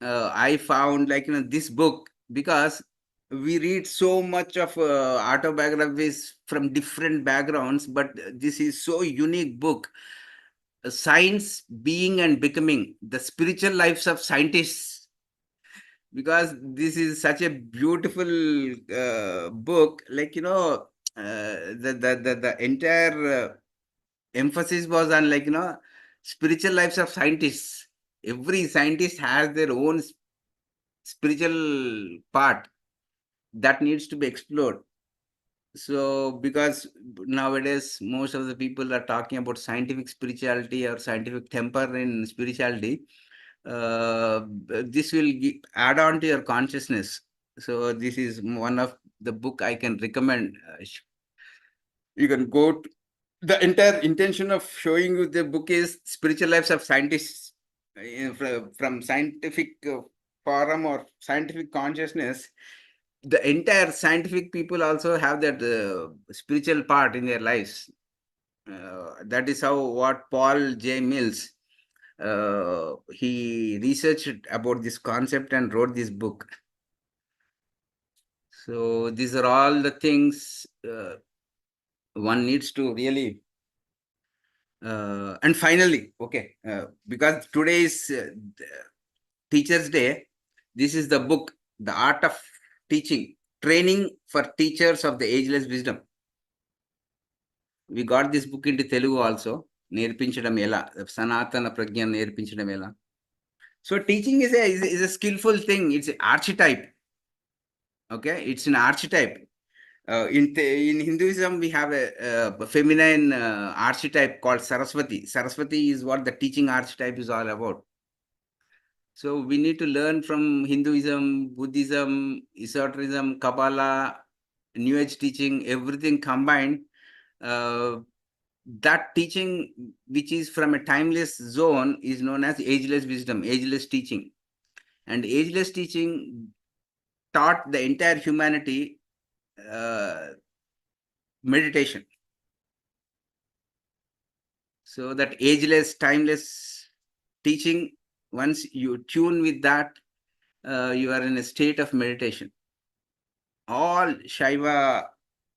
I found this book, because we read so much of autobiographies from different backgrounds, but this is so unique book. Science, Being and Becoming, the Spiritual Lives of Scientists. Because this is such a beautiful book, the entire emphasis was on spiritual lives of scientists. Every scientist has their own spiritual part that needs to be explored. So because nowadays most of the people are talking about scientific spirituality or scientific temper in spirituality, this will add on to your consciousness. So this is one of the book I can recommend. You can go to, the entire intention of showing you the book is Spiritual Lives of Scientists, from scientific forum or scientific consciousness. The entire scientific people also have that spiritual part in their lives. That is how what Paul J. Mills, he researched about this concept and wrote this book. So these are all the things one needs to really. And finally, okay, because today is Teacher's Day, this is the book, The Art of Teaching, training for teachers of the ageless wisdom. We got this book into Telugu also. Nerpinchadam ela, Sanatana Prajna Nerpinchadam ela. So teaching is a skillful thing. It's an archetype. Okay, it's an archetype. In Hinduism, we have a feminine archetype called Saraswati. Saraswati is what the teaching archetype is all about. So we need to learn from Hinduism, Buddhism, Esotericism, Kabbalah, New Age teaching, everything combined. That teaching, which is from a timeless zone, is known as ageless wisdom, ageless teaching. And ageless teaching taught the entire humanity meditation. So that ageless, timeless teaching, once you tune with that, you are in a state of meditation. All Shaiva,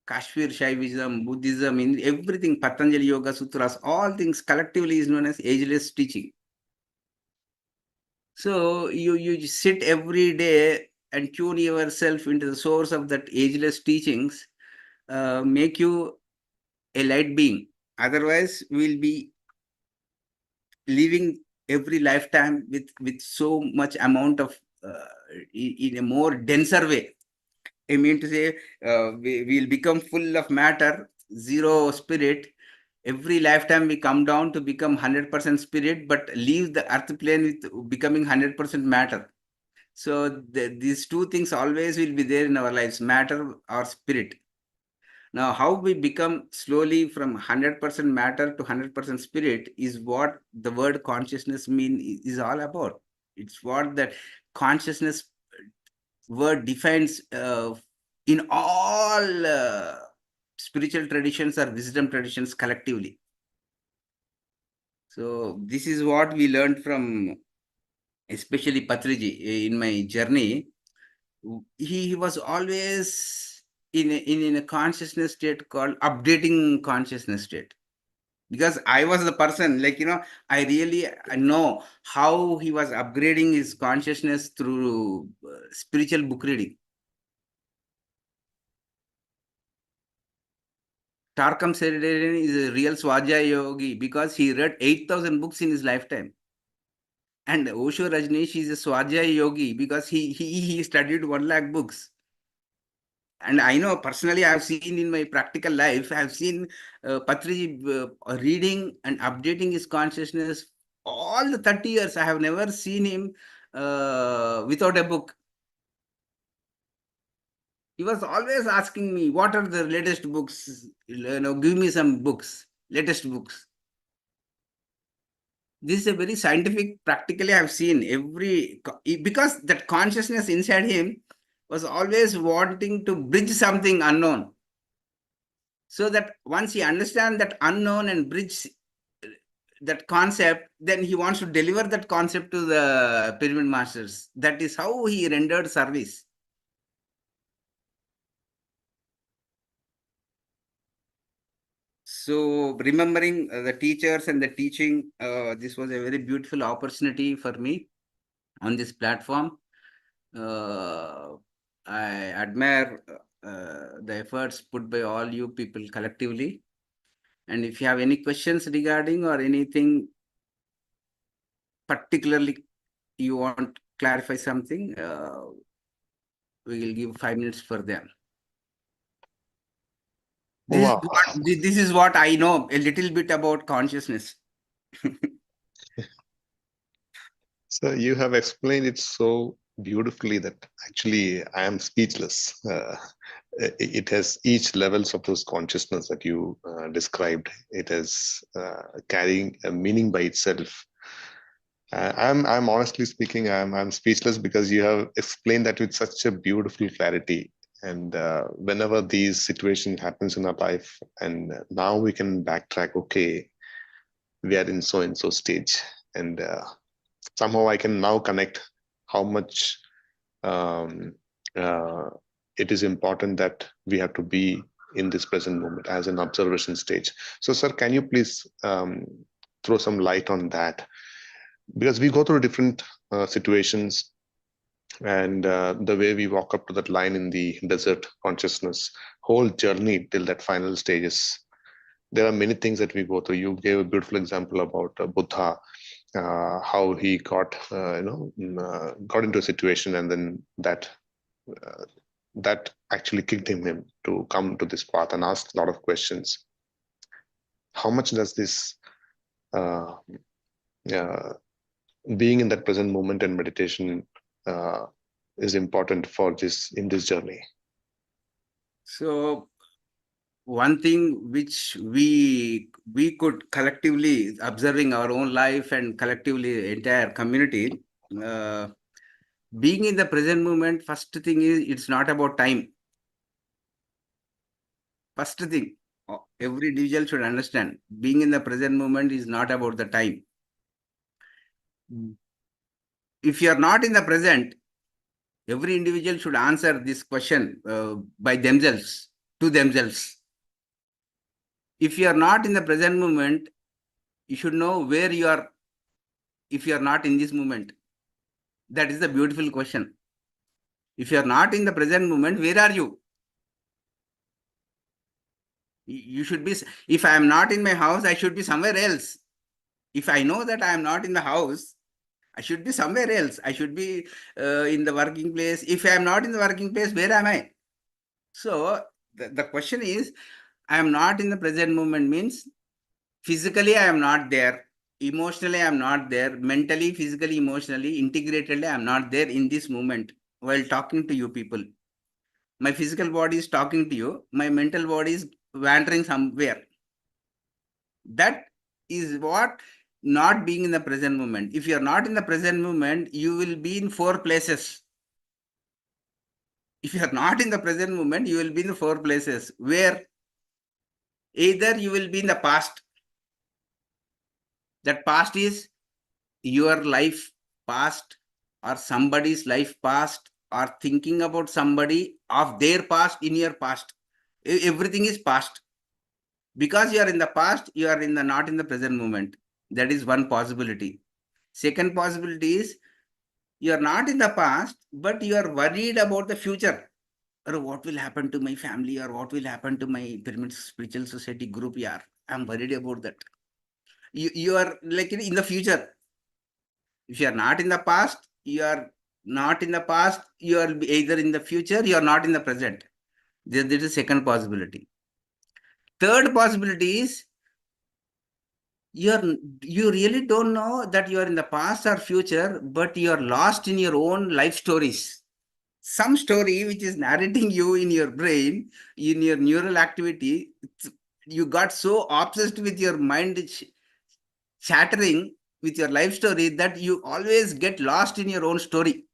Kashmir Shaivism, Buddhism, in everything, Patanjali Yoga Sutras, all things collectively is known as ageless teaching. So you sit every day and tune yourself into the source of that ageless teachings, make you a light being. Otherwise, we'll be living every lifetime with so much amount of in a more denser way. I mean to say, we'll become full of matter, zero spirit. Every lifetime we come down to become 100% spirit, but leave the earth plane with becoming 100% matter. So these two things always will be there in our lives, matter or spirit. Now, how we become slowly from 100% matter to 100% spirit is what the word consciousness is all about. It's what that consciousness word defines in all spiritual traditions or wisdom traditions collectively. So this is what we learned from especially Patriji in my journey. He was always in a consciousness state called updating consciousness state. Because I was the person, like, I really know how he was upgrading his consciousness through spiritual book reading. Tarkam Sridharan is a real Swajaya yogi because he read 8,000 books in his lifetime. And Osho Rajneesh is a Swajaya yogi because he studied 1 lakh books. And I know personally, I've seen in my practical life, I've seen Patriji reading and updating his consciousness all the 30 years. I have never seen him without a book. He was always asking me, what are the latest books? Give me some books, latest books. This is a very scientific, practically I've seen because that consciousness inside him was always wanting to bridge something unknown. So that once he understands that unknown and bridge that concept, then he wants to deliver that concept to the pyramid masters. That is how he rendered service. So remembering the teachers and the teaching, this was a very beautiful opportunity for me on this platform. I admire the efforts put by all you people collectively. And if you have any questions regarding or anything particularly you want to clarify something, we will give 5 minutes for them. This is what I know a little bit about consciousness. So you have explained it so beautifully that actually I am speechless. It has each levels of those consciousness that you described. It is carrying a meaning by itself. I'm honestly speaking, I'm speechless because you have explained that with such a beautiful clarity. And whenever these situations happens in our life, and now we can backtrack. Okay, we are in so and so stage, and somehow I can now connect how much it is important that we have to be in this present moment as an observation stage. So, sir, can you please throw some light on that? Because we go through different situations, And the way we walk up to that line in the desert consciousness, whole journey till that final stages, there are many things that we go through. You gave a beautiful example about Buddha, how he got got into a situation, and then that actually kicked him to come to this path and ask a lot of questions. How much does this being in that present moment and meditation is important for this in this journey? So one thing which we could collectively, observing our own life and collectively entire community, being in the present moment, first thing is it's not about time. First thing, every individual should understand, being in the present moment is not about the time. If you are not in the present, every individual should answer this question by themselves, to themselves. If you are not in the present moment, you should know where you are if you are not in this moment. That is the beautiful question. If you are not in the present moment, where are you? You should be, if I am not in my house, I should be somewhere else. If I know that I am not in the house, I should be somewhere else. I should be in the working place. If I am not in the working place, where am I? So the question is, I am not in the present moment means physically I am not there. Emotionally, I am not there. Mentally, physically, emotionally, integratedly, I am not there in this moment while talking to you people. My physical body is talking to you. My mental body is wandering somewhere. That is what not being in the present moment. If you are not in the present moment, you will be in four places. If you are not in the present moment, you will be in the four places where either you will be in the past. That past is your life past or somebody's life past or thinking about somebody of their past in your past. Everything is past. Because you are in the past, you are not in the present moment. That is one possibility. Second possibility is you are not in the past, but you are worried about the future. Or what will happen to my family, or what will happen to my Pyramid Spiritual Society group? Yeah, I'm worried about that. You are like in the future. If you are not in the past, you are not in the past, you are either in the future, you are not in the present. This is the second possibility. Third possibility is you really don't know that you are in the past or future, but you are lost in your own life stories. Some story which is narrating you in your brain, in your neural activity, you got so obsessed with your mind chattering with your life story that you always get lost in your own story.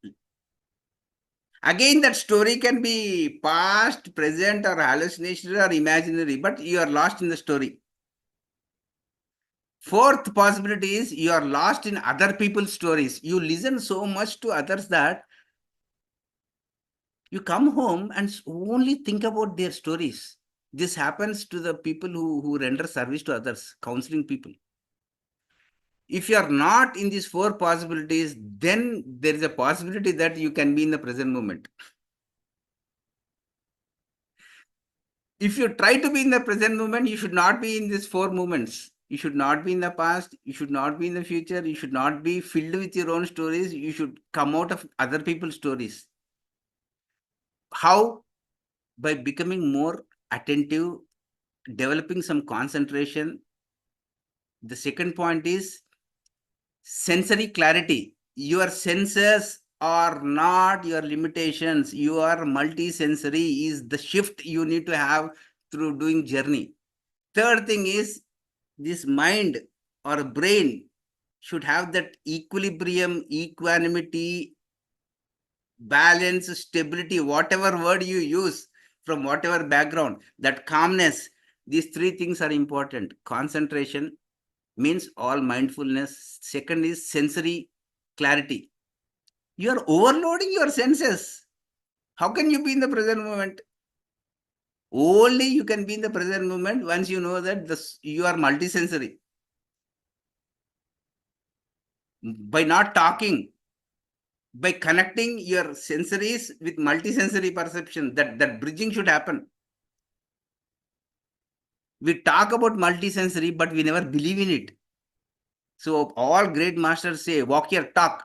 Again, that story can be past, present, or hallucinatory or imaginary, but you are lost in the story. Fourth possibility is you are lost in other people's stories. You listen so much to others that you come home and only think about their stories. This happens to the people who render service to others, counseling people. If you are not in these four possibilities, then there is a possibility that you can be in the present moment. If you try to be in the present moment, you should not be in these four moments. You should not be in the past. You should not be in the future. You should not be filled with your own stories. You should come out of other people's stories. How? By becoming more attentive, developing some concentration. The second point is sensory clarity. Your senses are not your limitations. You are multi-sensory is the shift you need to have through doing journey. Third thing is this mind or brain should have that equilibrium, equanimity, balance, stability, whatever word you use from whatever background, that calmness. These three things are important. Concentration means all mindfulness. Second is sensory clarity. You are overloading your senses. How can you be in the present moment? Only you can be in the present moment once you know that you are multisensory. By not talking, by connecting your sensories with multisensory perception. That bridging should happen. We talk about multisensory, but we never believe in it. So all great masters say, walk your talk.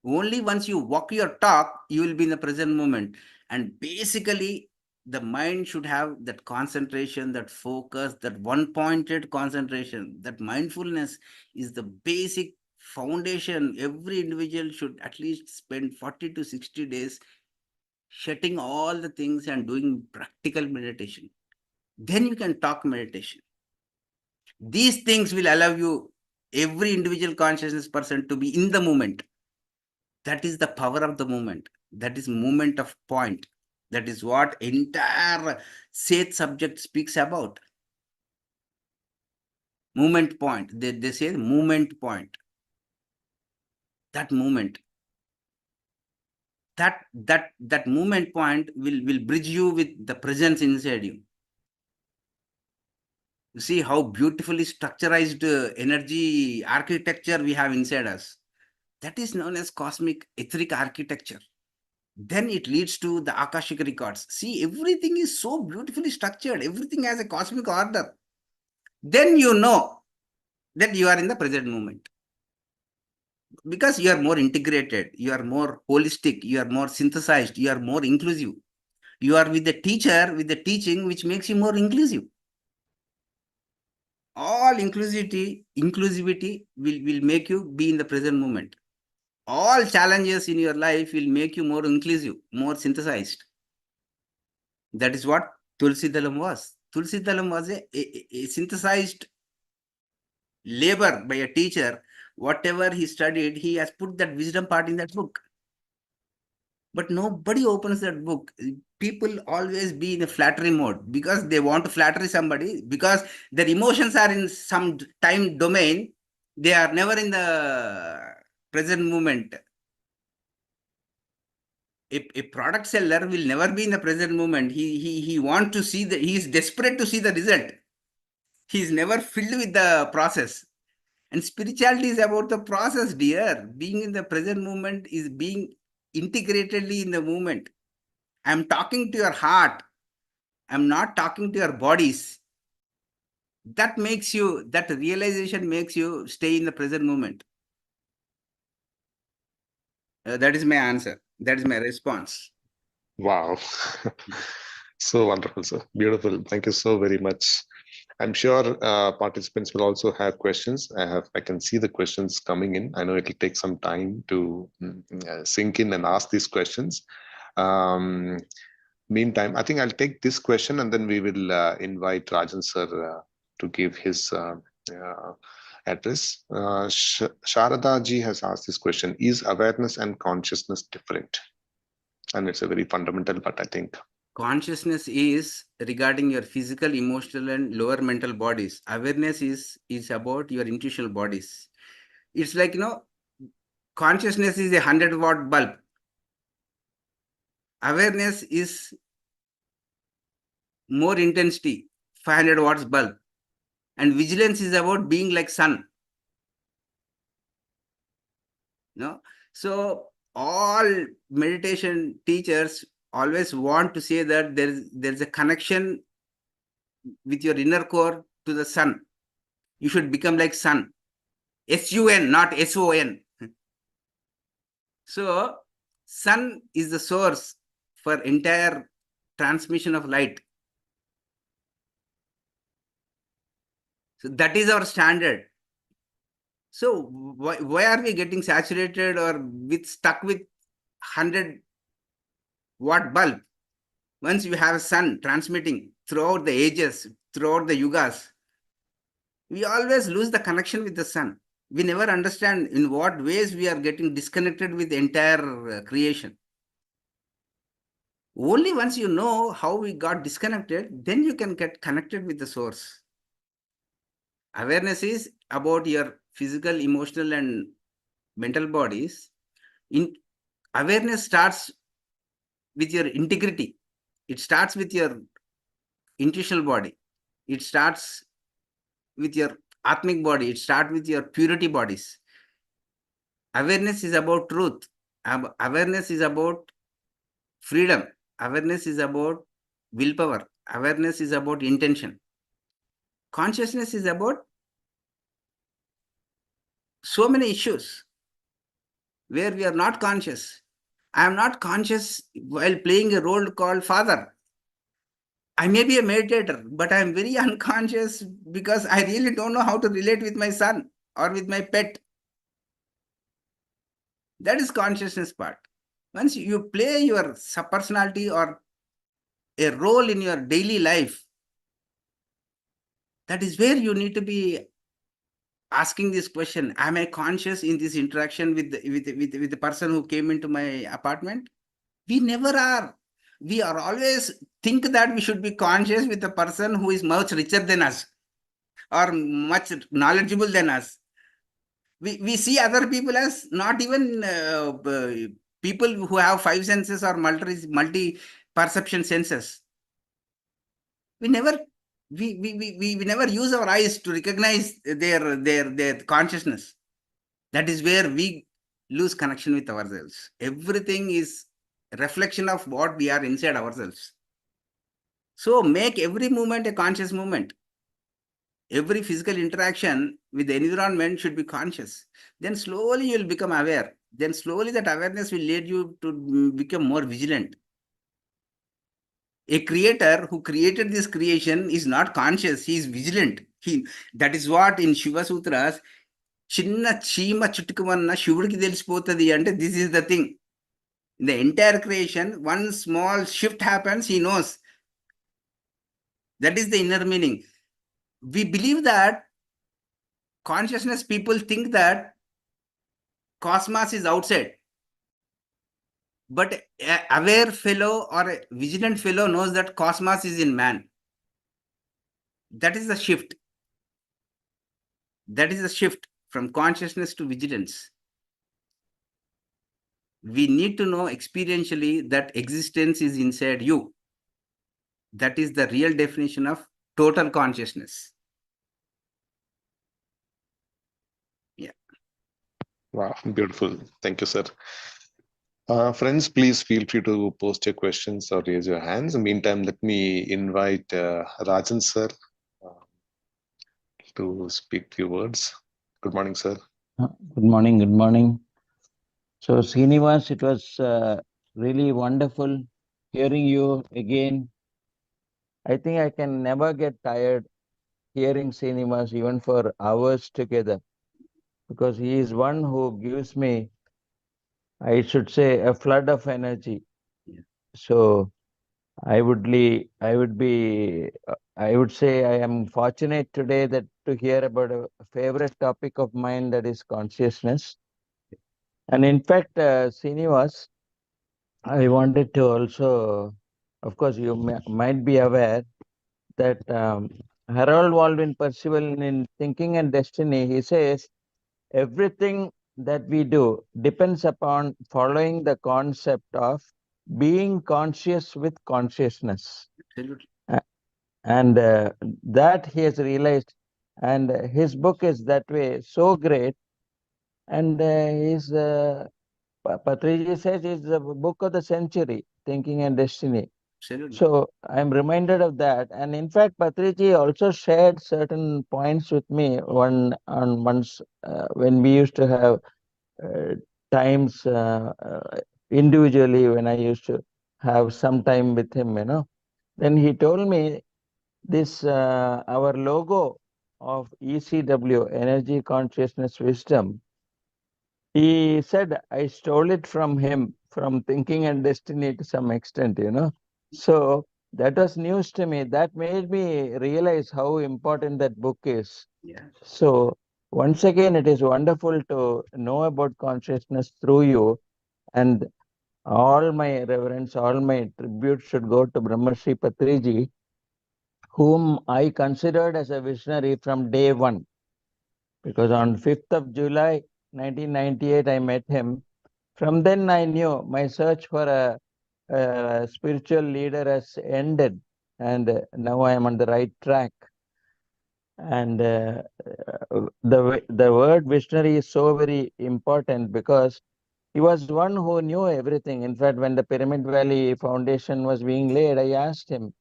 Only once you walk your talk, you will be in the present moment. And basically, the mind should have that concentration, that focus, that one-pointed concentration. That mindfulness is the basic foundation. Every individual should at least spend 40 to 60 days shutting all the things and doing practical meditation. Then you can talk meditation. These things will allow you, every individual consciousness person, to be in the moment. That is the power of the moment. That is moment of point. That is what entire Seth subject speaks about. Moment point. They say moment point. That moment. That moment point will bridge you with the presence inside you. You see how beautifully structurized energy architecture we have inside us. That is known as cosmic etheric architecture. Then it leads to the Akashic records. See, everything is so beautifully structured. Everything has a cosmic order. Then you know that you are in the present moment. Because you are more integrated, you are more holistic, you are more synthesized, you are more inclusive. You are with the teacher, with the teaching, which makes you more inclusive. All inclusivity will make you be in the present moment. All challenges in your life will make you more inclusive, more synthesized. That is what Tulsi Dalam was. Tulsi Dalam was a synthesized labor by a teacher. Whatever he studied, he has put that wisdom part in that book. But nobody opens that book. People always be in a flattery mode because they want to flatter somebody, because their emotions are in some time domain. They are never in the present moment. A product seller will never be in the present moment. He wants to see he is desperate to see the result. He is never filled with the process. And spirituality is about the process, dear. Being in the present moment is being integratedly in the moment. I'm talking to your heart. I'm not talking to your bodies. That realization makes you stay in the present moment. That is my answer. That is my response. Wow. So wonderful, sir. Beautiful. Thank you so very much. I'm sure participants will also have questions. I can see the questions coming in. I know it will take some time to sink in and ask these questions. Meantime, I think I'll take this question and then we will invite Rajan sir to give his address. Sharada ji has asked this question: is awareness and consciousness different? And it's a very fundamental, but I think Consciousness is regarding your physical, emotional, and lower mental bodies. Awareness is about your intuitional bodies. It's like, consciousness is a 100-watt bulb. Awareness is more intensity, 500 watts bulb. And vigilance is about being like sun. So all meditation teachers always want to say that there's a connection with your inner core to the sun. You should become like sun. S-U-N, not S-O-N. So sun is the source for entire transmission of light. So that is our standard. So why are we getting saturated or stuck with 100-watt bulb? Once you have a sun transmitting throughout the ages, throughout the yugas, we always lose the connection with the sun. We never understand in what ways we are getting disconnected with the entire creation. Only once you know how we got disconnected, then you can get connected with the source. Awareness is about your physical, emotional, and mental bodies. Awareness starts with your integrity. It starts with your intuitional body. It starts with your atmic body. It starts with your purity bodies. Awareness is about truth. Awareness is about freedom. Awareness is about willpower. Awareness is about intention. Consciousness is about so many issues where we are not conscious. I am not conscious while playing a role called father. I may be a meditator, but I am very unconscious because I really don't know how to relate with my son or with my pet. That is consciousness part. Once you play your subpersonality or a role in your daily life, that is where you need to be asking this question: am I conscious in this interaction with the person who came into my apartment? We never are. We are always think that we should be conscious with a person who is much richer than us or much knowledgeable than us. We see other people as not even people who have five senses or multi perception senses. We never we never use our eyes to recognize their consciousness. That is where we lose connection with ourselves. Everything is a reflection of what we are inside ourselves. So make every movement a conscious movement. Every physical interaction with the environment should be conscious. Then slowly you will become aware. Then slowly that awareness will lead you to become more vigilant. A creator who created this creation is not conscious, he is vigilant. That is what in Shiva Sutras, చిన్న చీమ చుట్టుకుమన్న శివుడికి తెలిసిపోతుంది అంటే this is the thing. In the entire creation, one small shift happens, he knows. That is the inner meaning. We believe that consciousness people think that cosmos is outside. But an aware fellow or a vigilant fellow knows that cosmos is in man. That is the shift. That is the shift from consciousness to vigilance. We need to know experientially that existence is inside you. That is the real definition of total consciousness. Yeah. Wow, beautiful. Thank you, sir. Friends, please feel free to post your questions or raise your hands. In the meantime, let me invite Rajan sir to speak few words. Good morning, sir. Good morning. Good morning. So, Srinivas, it was really wonderful hearing you again. I think I can never get tired hearing Srinivas even for hours together, because he is one who gives me, I should say, a flood of energy. Yeah. So I would say I am fortunate today that to hear about a favorite topic of mine, that is consciousness. And in fact, Srinivas, I wanted to also, of course, you might be aware that Harold Waldron Percival in Thinking and Destiny, he says, everything that we do depends upon following the concept of being conscious with consciousness. Absolutely. And that he has realized, and his book is that way so great. And Patriji says it's the book of the century, Thinking and Destiny. Absolutely. So I'm reminded of that. And in fact, Patriji also shared certain points with me once when we used to have times individually, when I used to have some time with him, Then he told me this our logo of ECW, Energy Consciousness Wisdom. He said I stole it from him, from Thinking and Destiny to some extent, So that was news to me. That made me realize how important that book is. Yeah. So once again, it is wonderful to know about consciousness through you. And all my reverence, all my tribute should go to Brahmarshi Patriji, whom I considered as a visionary from day one. Because on 5th of July, 1998, I met him. From then I knew my search for a spiritual leader has ended, and now I am on the right track. And the word visionary is so very important, because He was one who knew everything. In fact, when the Pyramid Valley Foundation was being laid, I asked him,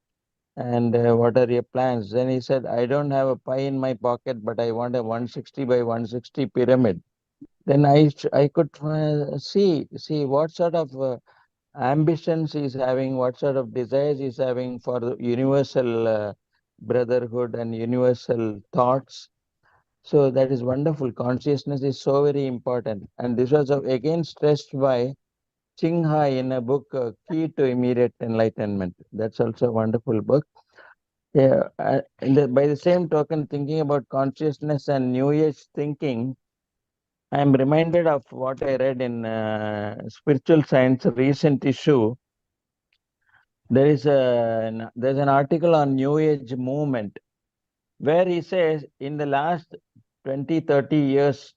and what are your plans? Then he said, I don't have a pie in my pocket, but I want a 160 by 160 pyramid. Then I could see what sort of ambitions he's having, what sort of desires he's having for the universal brotherhood and universal thoughts. So that is wonderful. Consciousness is so very important. And this was again stressed by Ching Hai in a book, Key to Immediate Enlightenment. That's also a wonderful book. Yeah, by the same token, thinking about consciousness and New Age thinking, I am reminded of what I read in Spiritual Science recent issue. There's an article on New Age movement where he says in the last 20, 30 years,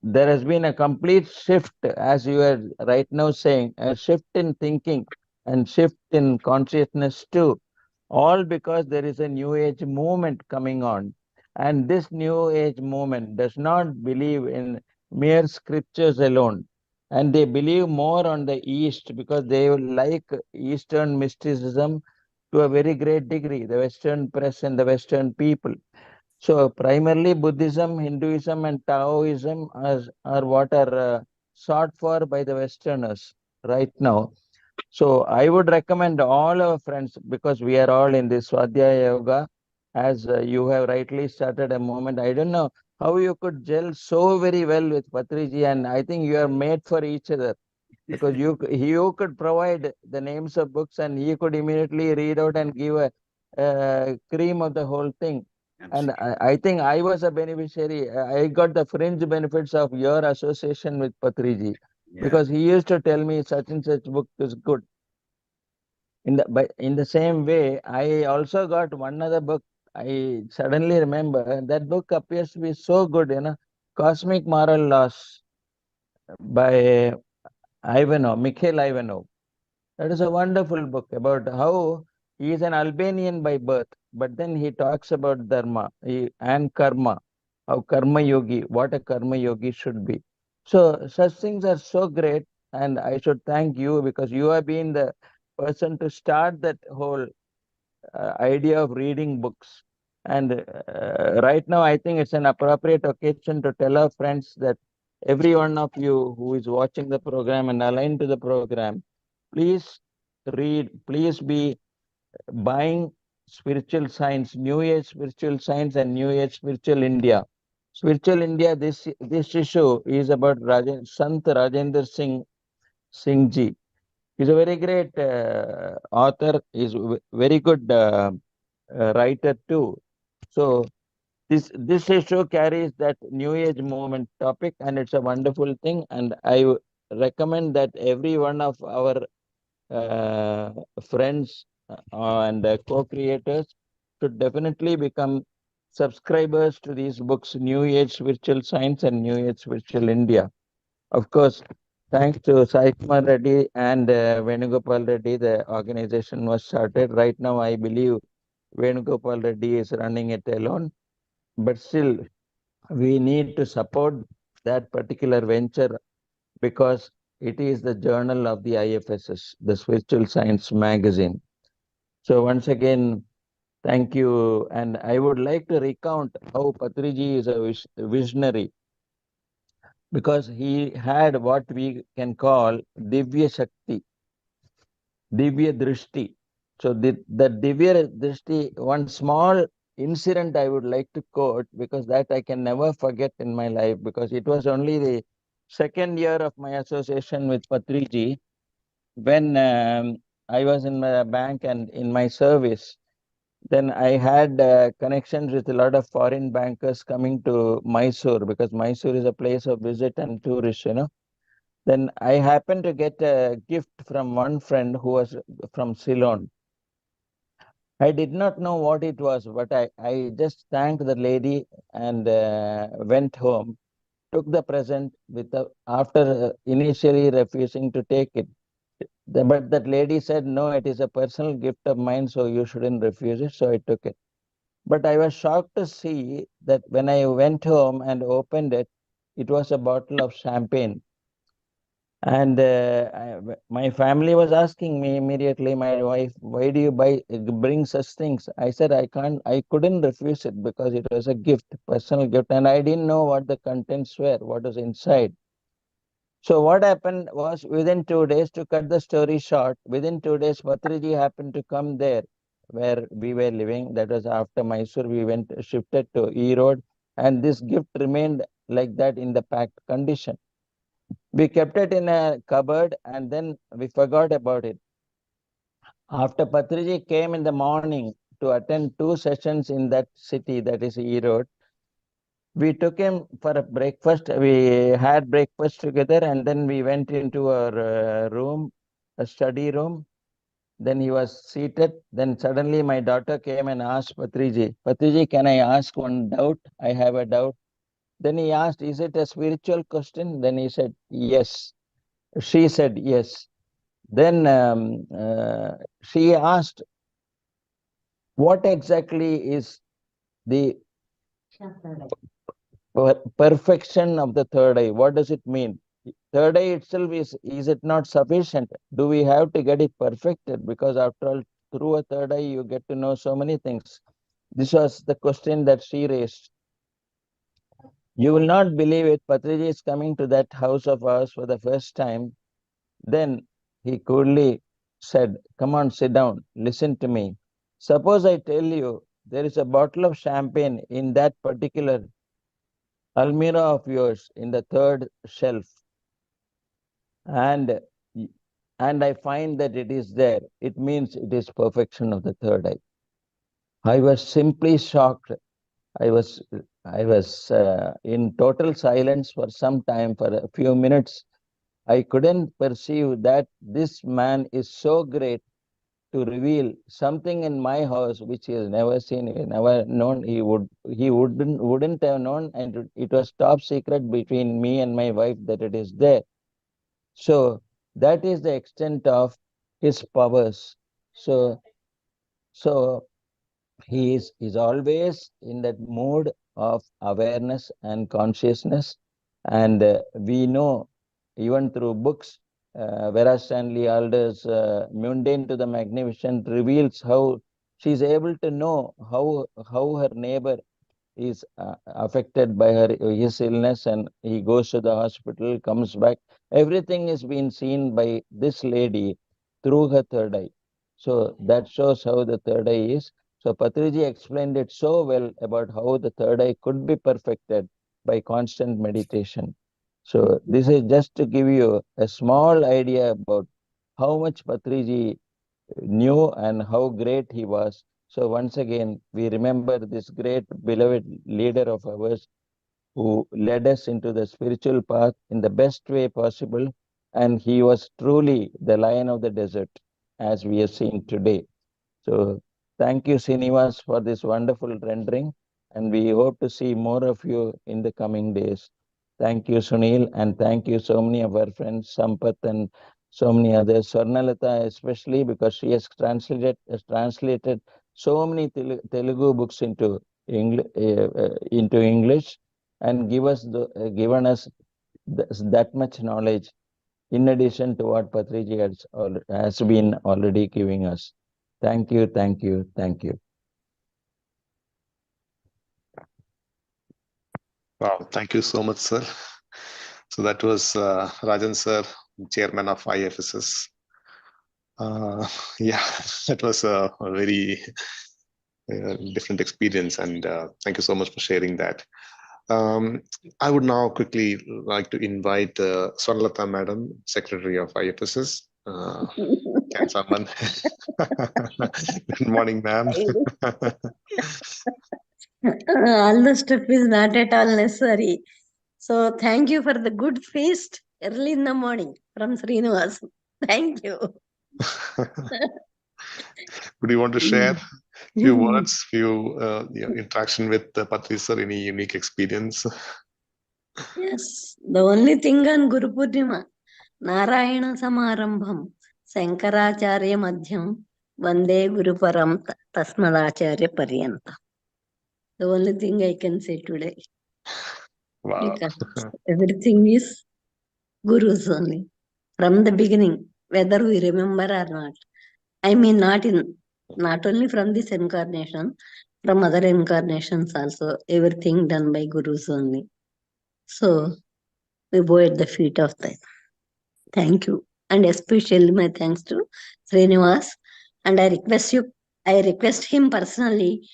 there has been a complete shift, as you are right now saying, a shift in thinking and shift in consciousness too, all because there is a New Age movement coming on. And this New Age movement does not believe in mere scriptures alone. And they believe more on the East because they like Eastern mysticism to a very great degree, the Western press and the Western people. So primarily Buddhism, Hinduism and Taoism are what are sought for by the Westerners right now. So I would recommend all our friends, because we are all in this Swadhyaya Yoga, as you have rightly started a moment. I don't know how you could gel so very well with Patriji, and I think you are made for each other, because you could provide the names of books and he could immediately read out and give a cream of the whole thing. And I think I was a beneficiary. I got the fringe benefits of your association with Patriji, because he used to tell me such and such book is good. In the same way, I also got one other book. I suddenly remember that book appears to be so good, Cosmic Moral Laws by Mikhail Ivanov. That is a wonderful book about how he is an Albanian by birth, but then he talks about dharma and karma, how karma yogi, what a karma yogi should be. So such things are so great, and I should thank you because you have been the person to start that whole idea of reading books. And right now, I think it's an appropriate occasion to tell our friends that every one of you who is watching the program and aligned to the program, please read, please be buying Spiritual Science, New Age Spiritual Science and New Age Spiritual India. Spiritual India, this issue is about Sant Rajendra Singh Ji. He's a very great author, he's very good writer too. So this issue carries that New Age movement topic, and it's a wonderful thing. And I recommend that every one of our uh, friends and co-creators should definitely become subscribers to these books, New Age Spiritual Science and New Age Spiritual India. Of course, thanks to Sai Kumar Reddy and Venugopal Reddy, the organization was started. Right now, I believe Venugopal Reddy is running it alone, but still, we need to support that particular venture because it is the journal of the IFSS, the Spiritual Science magazine. So once again, thank you. And I would like to recount how Patriji is a visionary, because he had what we can call Divya Shakti, Divya Drishti. So the Divya Drishti, one small incident I would like to quote, because that I can never forget in my life, because it was only the second year of my association with Patriji when I was in my bank and in my service. Then I had connections with a lot of foreign bankers coming to Mysore, because Mysore is a place of visit and tourists. Then I happened to get a gift from one friend who was from Ceylon. I did not know what it was, but I just thanked the lady and went home, took the present after initially refusing to take it. But that lady said, no, it is a personal gift of mine, so you shouldn't refuse it. So I took it. But I was shocked to see that when I went home and opened it, it was a bottle of champagne. And my family was asking me immediately, my wife, why do you bring such things? I said, I couldn't refuse it because it was a gift, personal gift, and I didn't know what the contents were, what was inside. So what happened was, within 2 days, to cut the story short, within 2 days, Patriji happened to come there where we were living. That was after Mysore. We shifted to E Road, and this gift remained like that in the packed condition. We kept it in a cupboard and then we forgot about it. After Patriji came in the morning to attend 2 sessions in that city, that is E Road, we took him for a breakfast. We had breakfast together and then we went into our room, a study room. Then he was seated. Then suddenly my daughter came and asked Patriji, Patriji, can I ask one doubt? I have a doubt. Then he asked, is it a spiritual question? Then he said, yes. She said, yes. Then she asked, what exactly is the perfection of the third eye? What does it mean? Third eye itself, is it not sufficient? Do we have to get it perfected? Because after all, through a third eye, you get to know so many things. This was the question that she raised. You will not believe it. Patriji is coming to that house of ours for the first time. Then he coolly said, come on, sit down, listen to me. Suppose I tell you there is a bottle of champagne in that particular almirah of yours in the third shelf, and I find that it is there. It means it is perfection of the third eye. I was simply shocked. I was in total silence for some time, for a few minutes. I couldn't perceive that this man is so great to reveal something in my house which he has never seen, never known. He wouldn't have known, and it was top secret between me and my wife that it is there. So that is the extent of his powers. So he is always in that mood of awareness and consciousness, and we know even through books, Vera Stanley Alder's Mundane to the Magnificent reveals how she's able to know how her neighbor is affected by his illness, and he goes to the hospital, comes back. Everything is being seen by this lady through her third eye. So that shows how the third eye is. So Patriji explained it so well about how the third eye could be perfected by constant meditation. So this is just to give you a small idea about how much Patriji knew and how great he was. So once again, we remember this great beloved leader of ours who led us into the spiritual path in the best way possible. And he was truly the lion of the desert, as we have seen today. So thank you, Srinivas, for this wonderful rendering. And we hope to see more of you in the coming days. Thank you, Sunil, and thank you so many of our friends, Sampath and so many others. Swarnalata especially, because she has translated so many Telugu books into English and given us that much knowledge in addition to what Patriji has been already giving us. Thank you, thank you, thank you. Wow, thank you so much, sir. So that was Rajan sir, chairman of IFSS. Yeah, that was a very different experience, and thank you so much for sharing that. I would now quickly like to invite Swarnalata Madam, Secretary of IFSS. Can someone? Good morning, ma'am. All the stuff is not at all necessary. So thank you for the good feast early in the morning from Srinivas. Thank you. Would you want to share a few words, few interaction with Patriji sir, any unique experience? Yes, the only thing on Guru Purnima, Narayana Samarambham, Sankaracharya Madhyam, Vande Guru Param Tasmadacharya Paryanta. The only thing I can say today. Wow. Because everything is Guru's only. from the beginning, whether we remember or not. I mean, not only from this incarnation, from other incarnations also, everything done by Gurus only. So we bow at the feet of them. Thank you. And especially my thanks to Srinivas. And I request him personally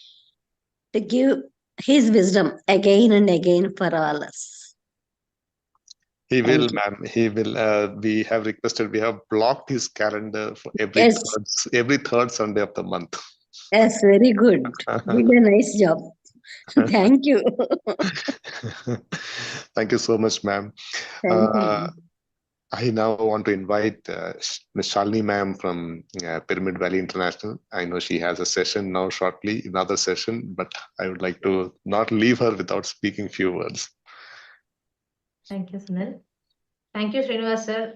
to give his wisdom again and again for all us. He Thank will, you. ma'am. He will. We have requested. We have blocked his calendar for every Yes. every third Sunday of the month. Yes, very good. Did a nice job. Thank you. Thank you so much, ma'am. Thank you. I now want to invite Ms. Shalini ma'am from Pyramid Valley International. I know she has a session now shortly, another session, but I would like to not leave her without speaking few words. Thank you, Sunil. Thank you, Srinivas sir.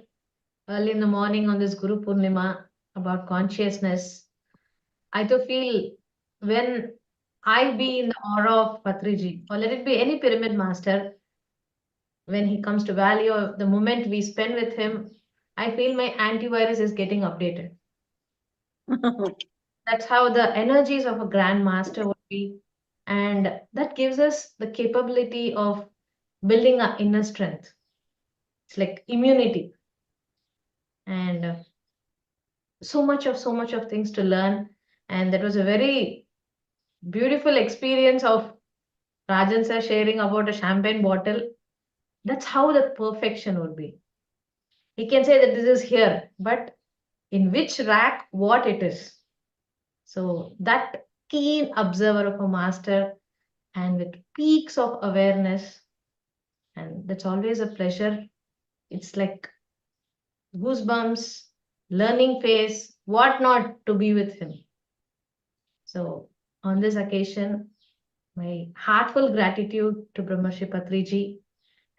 Early in the morning on this Guru Purnima about consciousness, I too feel when I be in the aura of Patriji, or let it be any pyramid master, when he comes to Valley or the moment we spend with him, I feel my antivirus is getting updated. That's how the energies of a grand master would be. And that gives us the capability of building our inner strength. It's like immunity. And so much of things to learn. And that was a very beautiful experience of Rajan sir sharing about a champagne bottle. That's how the perfection would be. He can say that this is here, but in which rack, what it is. So that keen observer of a master and with peaks of awareness, and that's always a pleasure. It's like goosebumps, learning phase, what not to be with him. So on this occasion, my heartfelt gratitude to Brahmarshi Patriji,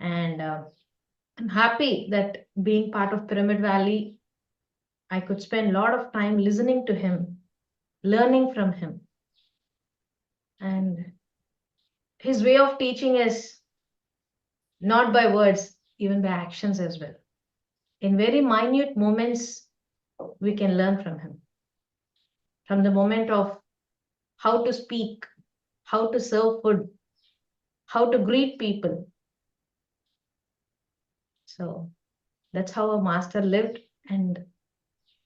and I'm happy that being part of Pyramid Valley, I could spend a lot of time listening to him, learning from him. And his way of teaching is not by words, even by actions as well. In very minute moments, we can learn from him. From the moment of how to speak, how to serve food, how to greet people. So that's how a master lived and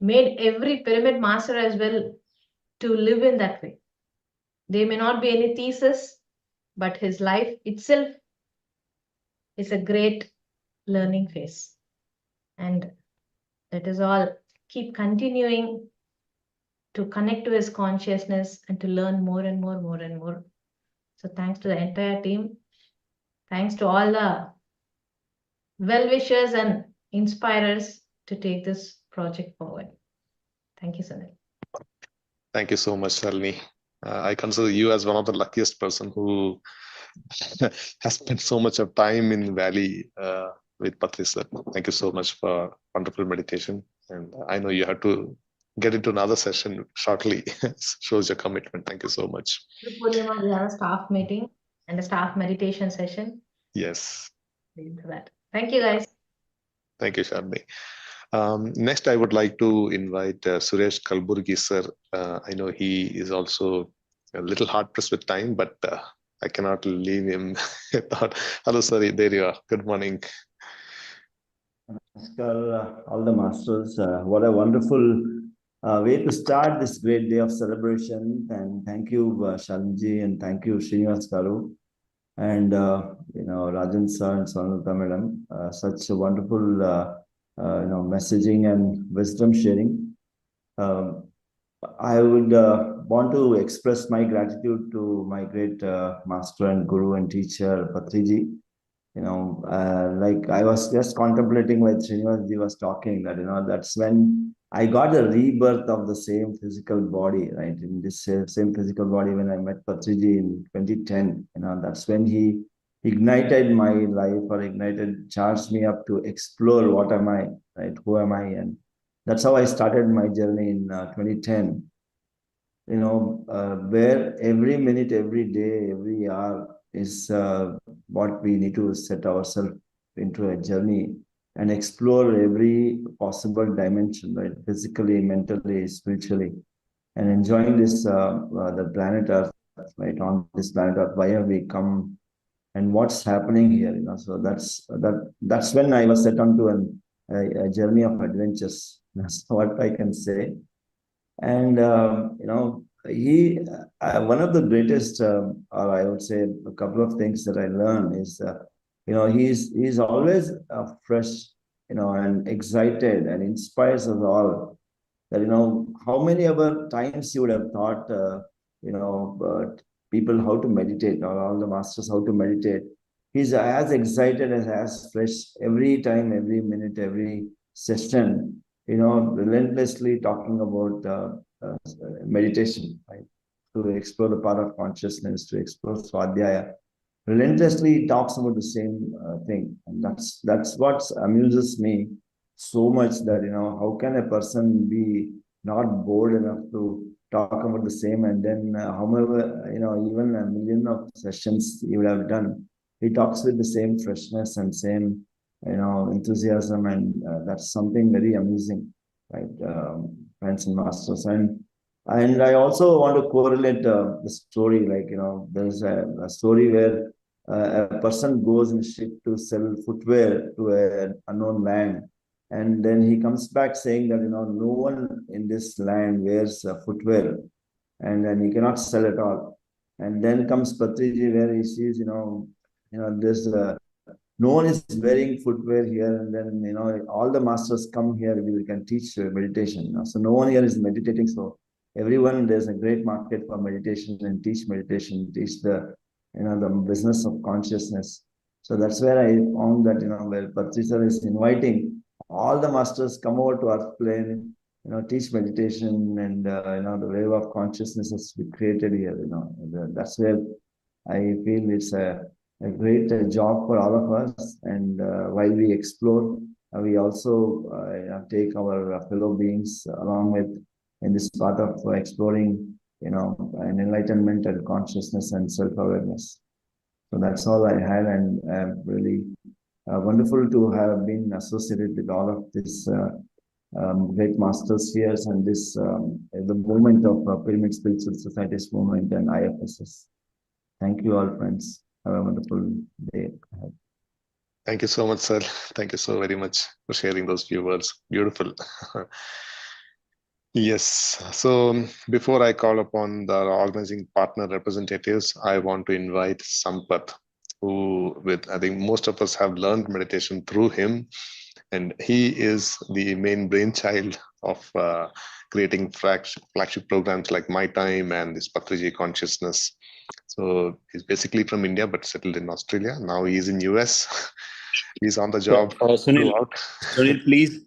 made every pyramid master as well to live in that way. There may not be any thesis, but his life itself is a great learning phase. And that is all. Keep continuing to connect to his consciousness and to learn more and more, more and more. So thanks to the entire team. Thanks to all the well-wishers and inspirers to take this project forward. Thank you, Sunil. Thank you so much, Shalini. I consider you as one of the luckiest person who has spent so much of time in Valley with Patriji. Thank you so much for wonderful meditation. And I know you have to get into another session shortly. Shows your commitment. Thank you so much. We have a staff meeting and a staff meditation session. Yes. Into that. Thank you, guys. Thank you, Shalini. Next, I would like to invite Suresh Kalburgi, sir. I know he is also a little hard pressed with time, but I cannot leave him. Hello, sir. There you are. Good morning. Namaskar, all the masters. What a wonderful way to start this great day of celebration. And thank you, Shalini, and thank you, Srinivas Garu, and Rajan sir and Sonata madam. Such a wonderful messaging and wisdom sharing. I would want to express my gratitude to my great master and guru and teacher, Patriji. Like I was just contemplating when Srinivas was talking that, that's when I got the rebirth of the same physical body, right? In this same physical body when I met Patriji in 2010, that's when he ignited my life or charged me up to explore what am I, right? Who am I? And that's how I started my journey in 2010. Where every minute, every day, every hour is what we need to set ourselves into a journey and explore every possible dimension, right? Physically, mentally, spiritually, and enjoying this, the planet Earth, right? On this planet Earth, why have we come and what's happening here, So that's when I was set on to a journey of adventures. That's what I can say. And, he, one of the greatest, or I would say a couple of things that I learned is, he's always fresh, and excited and inspires us all. That, how many other times you would have thought, people how to meditate, or all the masters how to meditate. He's as excited as fresh every time, every minute, every session, relentlessly talking about meditation, right? To explore the power of consciousness, to explore Swadhyaya. Relentlessly he talks about the same thing. And that's what amuses me so much, that, how can a person be not bored enough to talk about the same, and then however, even a million of sessions he would have done, he talks with the same freshness and same, enthusiasm, and that's something very amusing, right? Friends and masters. And I also want to correlate the story, like, there's a story where a person goes in a ship to sell footwear to an unknown land. And then he comes back saying that, no one in this land wears footwear, and then he cannot sell at all. And then comes Patriji, where he sees, there's no one is wearing footwear here. And then, all the masters come here, we can teach meditation. So no one here is meditating. So everyone, there's a great market for meditation, and teach meditation, teach the, the business of consciousness. So that's where I found that, where Patriji is inviting all the masters, come over to Earth plane, teach meditation, and, the wave of consciousness has been created here, that's where I feel it's a great job for all of us. And while we explore, we also take our fellow beings along with in this path of exploring, an enlightenment and consciousness and self-awareness. So that's all I had, and really wonderful to have been associated with all of this great masters here, and this the movement of Pyramid Spiritual Society's movement and IFSS. Thank you all, friends. Have a wonderful day ahead. Thank you so much, sir. Thank you so very much for sharing those few words. Beautiful. Yes. So before I call upon the organizing partner representatives, I want to invite Sampath, who, I think most of us have learned meditation through him. And he is the main brainchild of creating flagship programs like My Time and this Patriji Consciousness. So he's basically from India, but settled in Australia. Now he's in US. He's on the job. Sunil,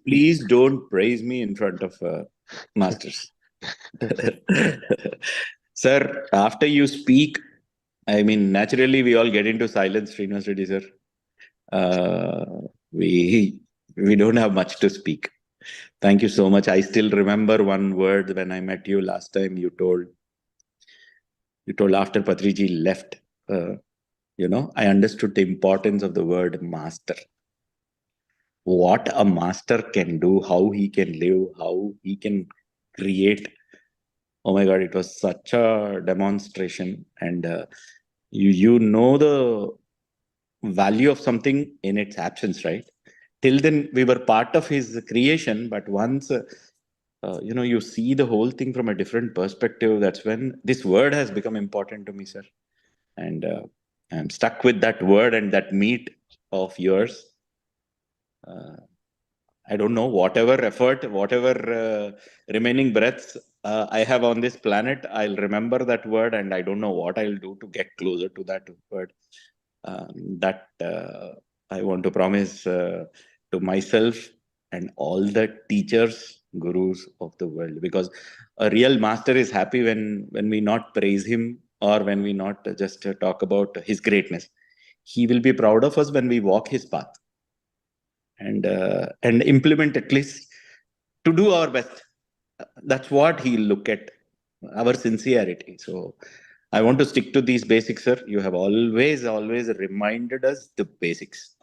please don't praise me in front of masters. Sir, after you speak, I mean, naturally we all get into silence, Srinivas Reddy, sir. We don't have much to speak. Thank you so much. I still remember one word when I met you last time. You told after Patriji left, I understood the importance of the word master. What a master can do, how he can live, how he can create. Oh my God, it was such a demonstration. And you know the value of something in its absence, right? Till then, we were part of his creation, but once, you see the whole thing from a different perspective, that's when this word has become important to me, sir. And I'm stuck with that word and that meat of yours. I don't know, whatever effort, whatever remaining breaths I have on this planet, I'll remember that word, and I don't know what I'll do to get closer to that word. I want to promise to myself and all the teachers, gurus of the world, because a real master is happy when we not praise him or when we not just talk about his greatness. He will be proud of us when we walk his path and implement, at least to do our best. That's what he'll look at, our sincerity. So I want to stick to these basics, sir. You have always reminded us the basics.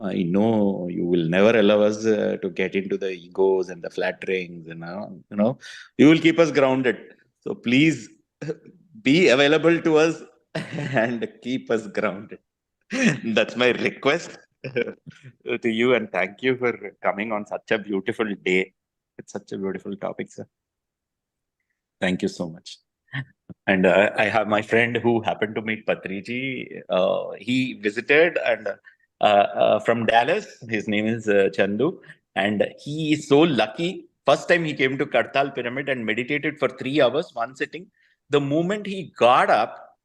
I know you will never allow us to get into the egos and the flatterings, you will keep us grounded. So please be available to us and keep us grounded. That's my request to you, and thank you for coming on such a beautiful day. It's such a beautiful topic, sir. Thank you so much. And I have my friend who happened to meet Patriji. He visited and from Dallas. His name is Chandu, and he is so lucky. First time he came to Kartal Pyramid and meditated for 3 hours, one sitting. The moment he got up,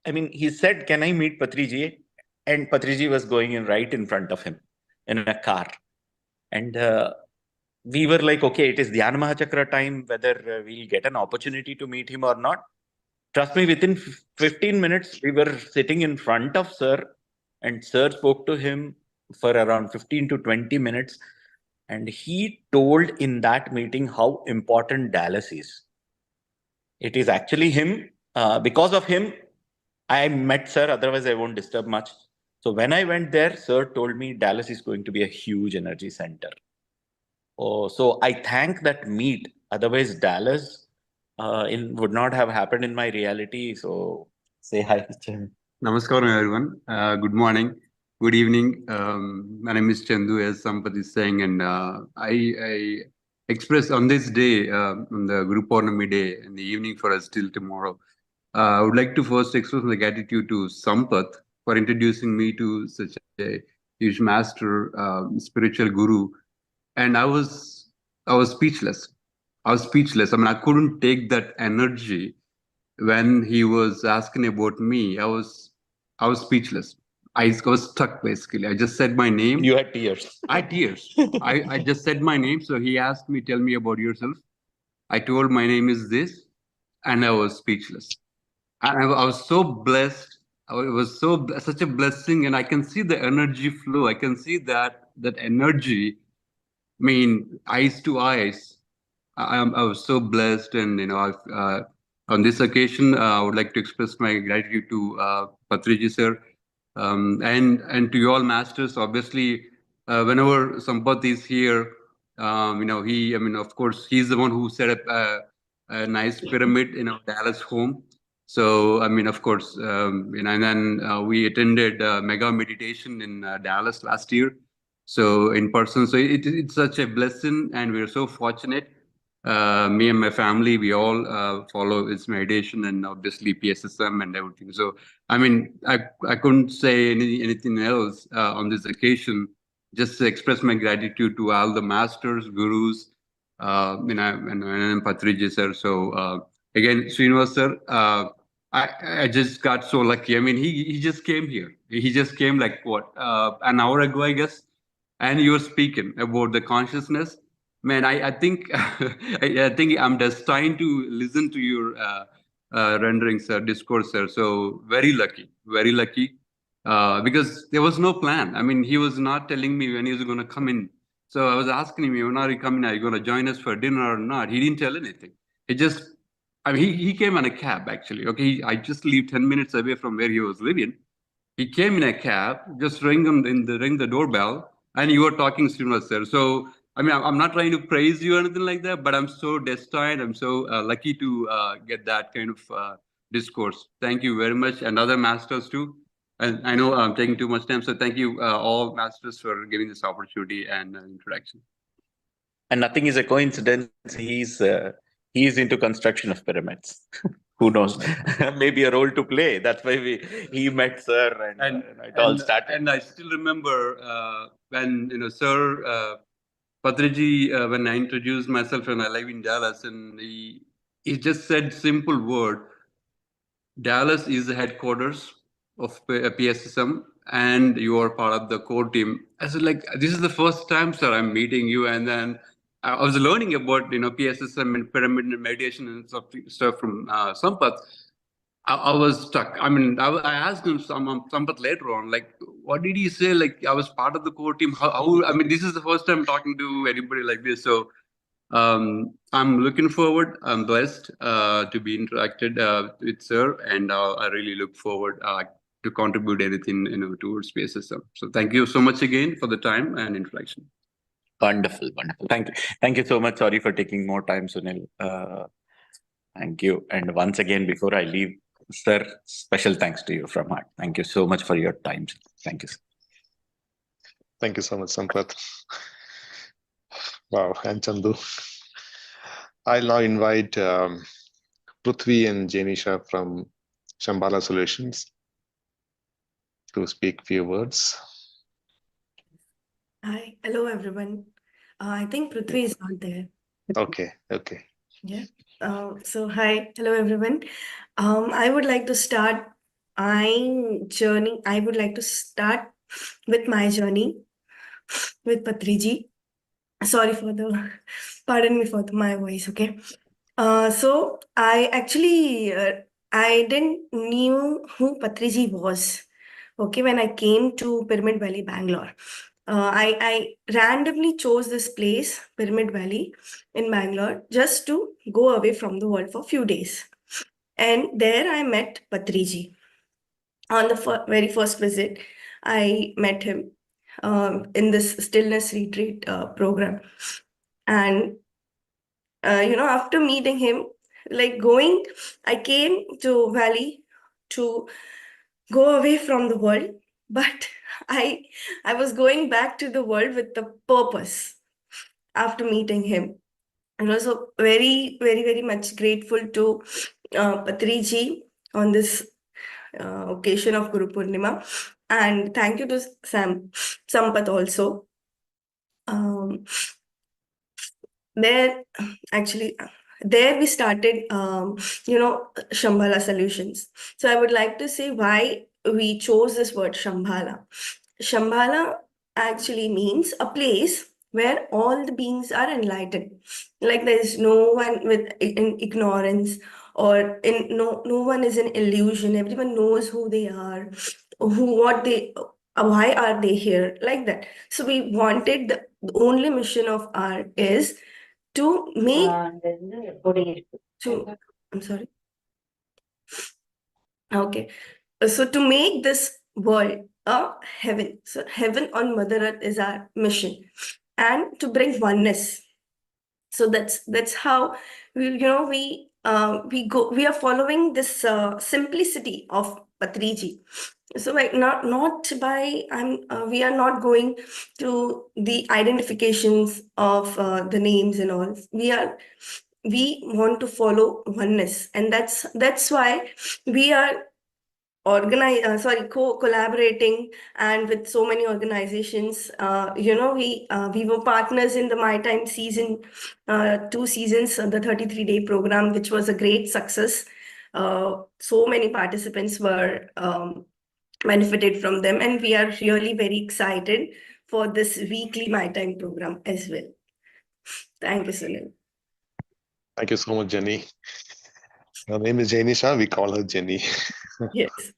I mean, he said, "Can I meet Patriji?" And Patriji was going in right in front of him in a car, and we were like, "Okay, it is Dhyana Mahachakra time. Whether we'll get an opportunity to meet him or not." Trust me, within 15 minutes, we were sitting in front of Sir, and Sir spoke to him for around 15 to 20 minutes. And he told in that meeting how important Dallas is. It is actually him. Because of him, I met Sir, otherwise I won't disturb much. So when I went there, Sir told me Dallas is going to be a huge energy center. Oh, so I thank that meet. Otherwise, Dallas would not have happened in my reality. So say hi. Namaskaram, everyone. Good morning, good evening. My name is Chandu, as Sampath is saying, and I express on this day, on the Guru Purnami day, in the evening for us till tomorrow. I would like to first express my gratitude to Sampath for introducing me to such a huge master, spiritual guru, and I was speechless. I was speechless. I mean, I couldn't take that energy. When he was asking about me, I was speechless. I was stuck, basically. I just said my name. You had tears. I had tears. I just said my name. So he asked me, "Tell me about yourself." I told my name is this, and I was speechless. And I was so blessed. It was such a blessing, and I can see the energy flow. I can see that energy. I mean, eyes to eyes. I was so blessed, and on this occasion, I would like to express my gratitude to Patriji sir, and to you all masters. Obviously, whenever Sampath is here, of course, he's the one who set up a nice pyramid in our Dallas home. So, of course, and then we attended mega meditation in Dallas last year. So in person, so it's such a blessing, and we're so fortunate. Me and my family, we all follow its meditation and obviously PSSM and everything. So, I mean, I couldn't say anything else on this occasion. Just to express my gratitude to all the masters, gurus, and Patriji sir. So again, Srinivas sir, I just got so lucky. I mean, he just came here. He just came like what, an hour ago, I guess. And you were speaking about the consciousness. Man, I think I think I'm destined to listen to your renderings, sir, discourse, sir. So very lucky, because there was no plan. I mean, he was not telling me when he was going to come in. So I was asking him, "When are you coming? Are you going to join us for dinner or not?" He didn't tell anything. I mean, he came on a cab actually. Okay, I just lived 10 minutes away from where he was living. He came in a cab, just ring the doorbell, and you were talking, Srinivas sir. So, I mean, I'm not trying to praise you or anything like that, but I'm so destined. I'm so lucky to get that kind of discourse. Thank you very much, and other masters too. And I know I'm taking too much time, so thank you all masters for giving this opportunity and introduction. And nothing is a coincidence. He's into construction of pyramids. Who knows? Maybe a role to play. That's why he met Sir, and it all started. And I still remember when Sir Patriji, when I introduced myself and I live in Dallas, and he just said simple word: Dallas is the headquarters of PSSM, and you are part of the core team. I said, like, this is the first time, sir, I'm meeting you, and then I was learning about PSSM and pyramid and meditation and stuff from Sampath. I was stuck. I mean, I asked him Sampath later on, like, what did he say? Like, I was part of the core team. How I mean, this is the first time talking to anybody like this. So I'm looking forward. I'm blessed to be interacted with Sir, and I really look forward. to contribute anything, towards PSSM. So thank you so much again for the time and introduction. Wonderful, wonderful. Thank you so much. Sorry for taking more time, Sunil. Thank you. And once again, before I leave, sir, special thanks to you from heart. Thank you so much for your time. Thank you, sir. Thank you so much, Sampath. Wow, and Chandu. I'll now invite Prithvi and Janisha from Shambala Solutions to speak few words. Hi, hello everyone. I think Prithvi is not there. Okay. Yeah. So hi, hello everyone. I would like to start my journey. I would like to start with my journey with Patriji. Sorry for the, pardon me for my voice. Okay. So I actually I didn't knew who Patriji was. Okay, when I came to Pyramid Valley, Bangalore. I randomly chose this place, Pyramid Valley in Bangalore, just to go away from the world for a few days. And there I met Patriji. On the very first visit, I met him in this stillness retreat program. And, after meeting him, I came to Valley to go away from the world, but I was going back to the world with the purpose after meeting him. And also very, very, very much grateful to Patriji on this occasion of Guru Purnima. And thank you to Sampath also. There we started, Shambala Solutions. So I would like to say why we chose this word Shambhala. Shambhala actually means a place where all the beings are enlightened. Like there is no one in ignorance, or no one is in illusion. Everyone knows who they are, why are they here, like that. So we wanted the only mission of art is to make I'm sorry. Okay. So to make this world a heaven. So heaven on Mother Earth is our mission, and to bring oneness. So that's how we are following this simplicity of Patriji. So we are not going to the identifications of the names and all. We want to follow oneness, and that's why we are collaborating and with so many organizations. We were partners in the My Time season, 2 seasons of the 33-day program, which was a great success. So many participants were benefited from them, and we are really very excited for this weekly My Time program as well. Thank you, Sunil. Thank you so much, Jenny. Her name is Janisha. We call her Jenny. Yes.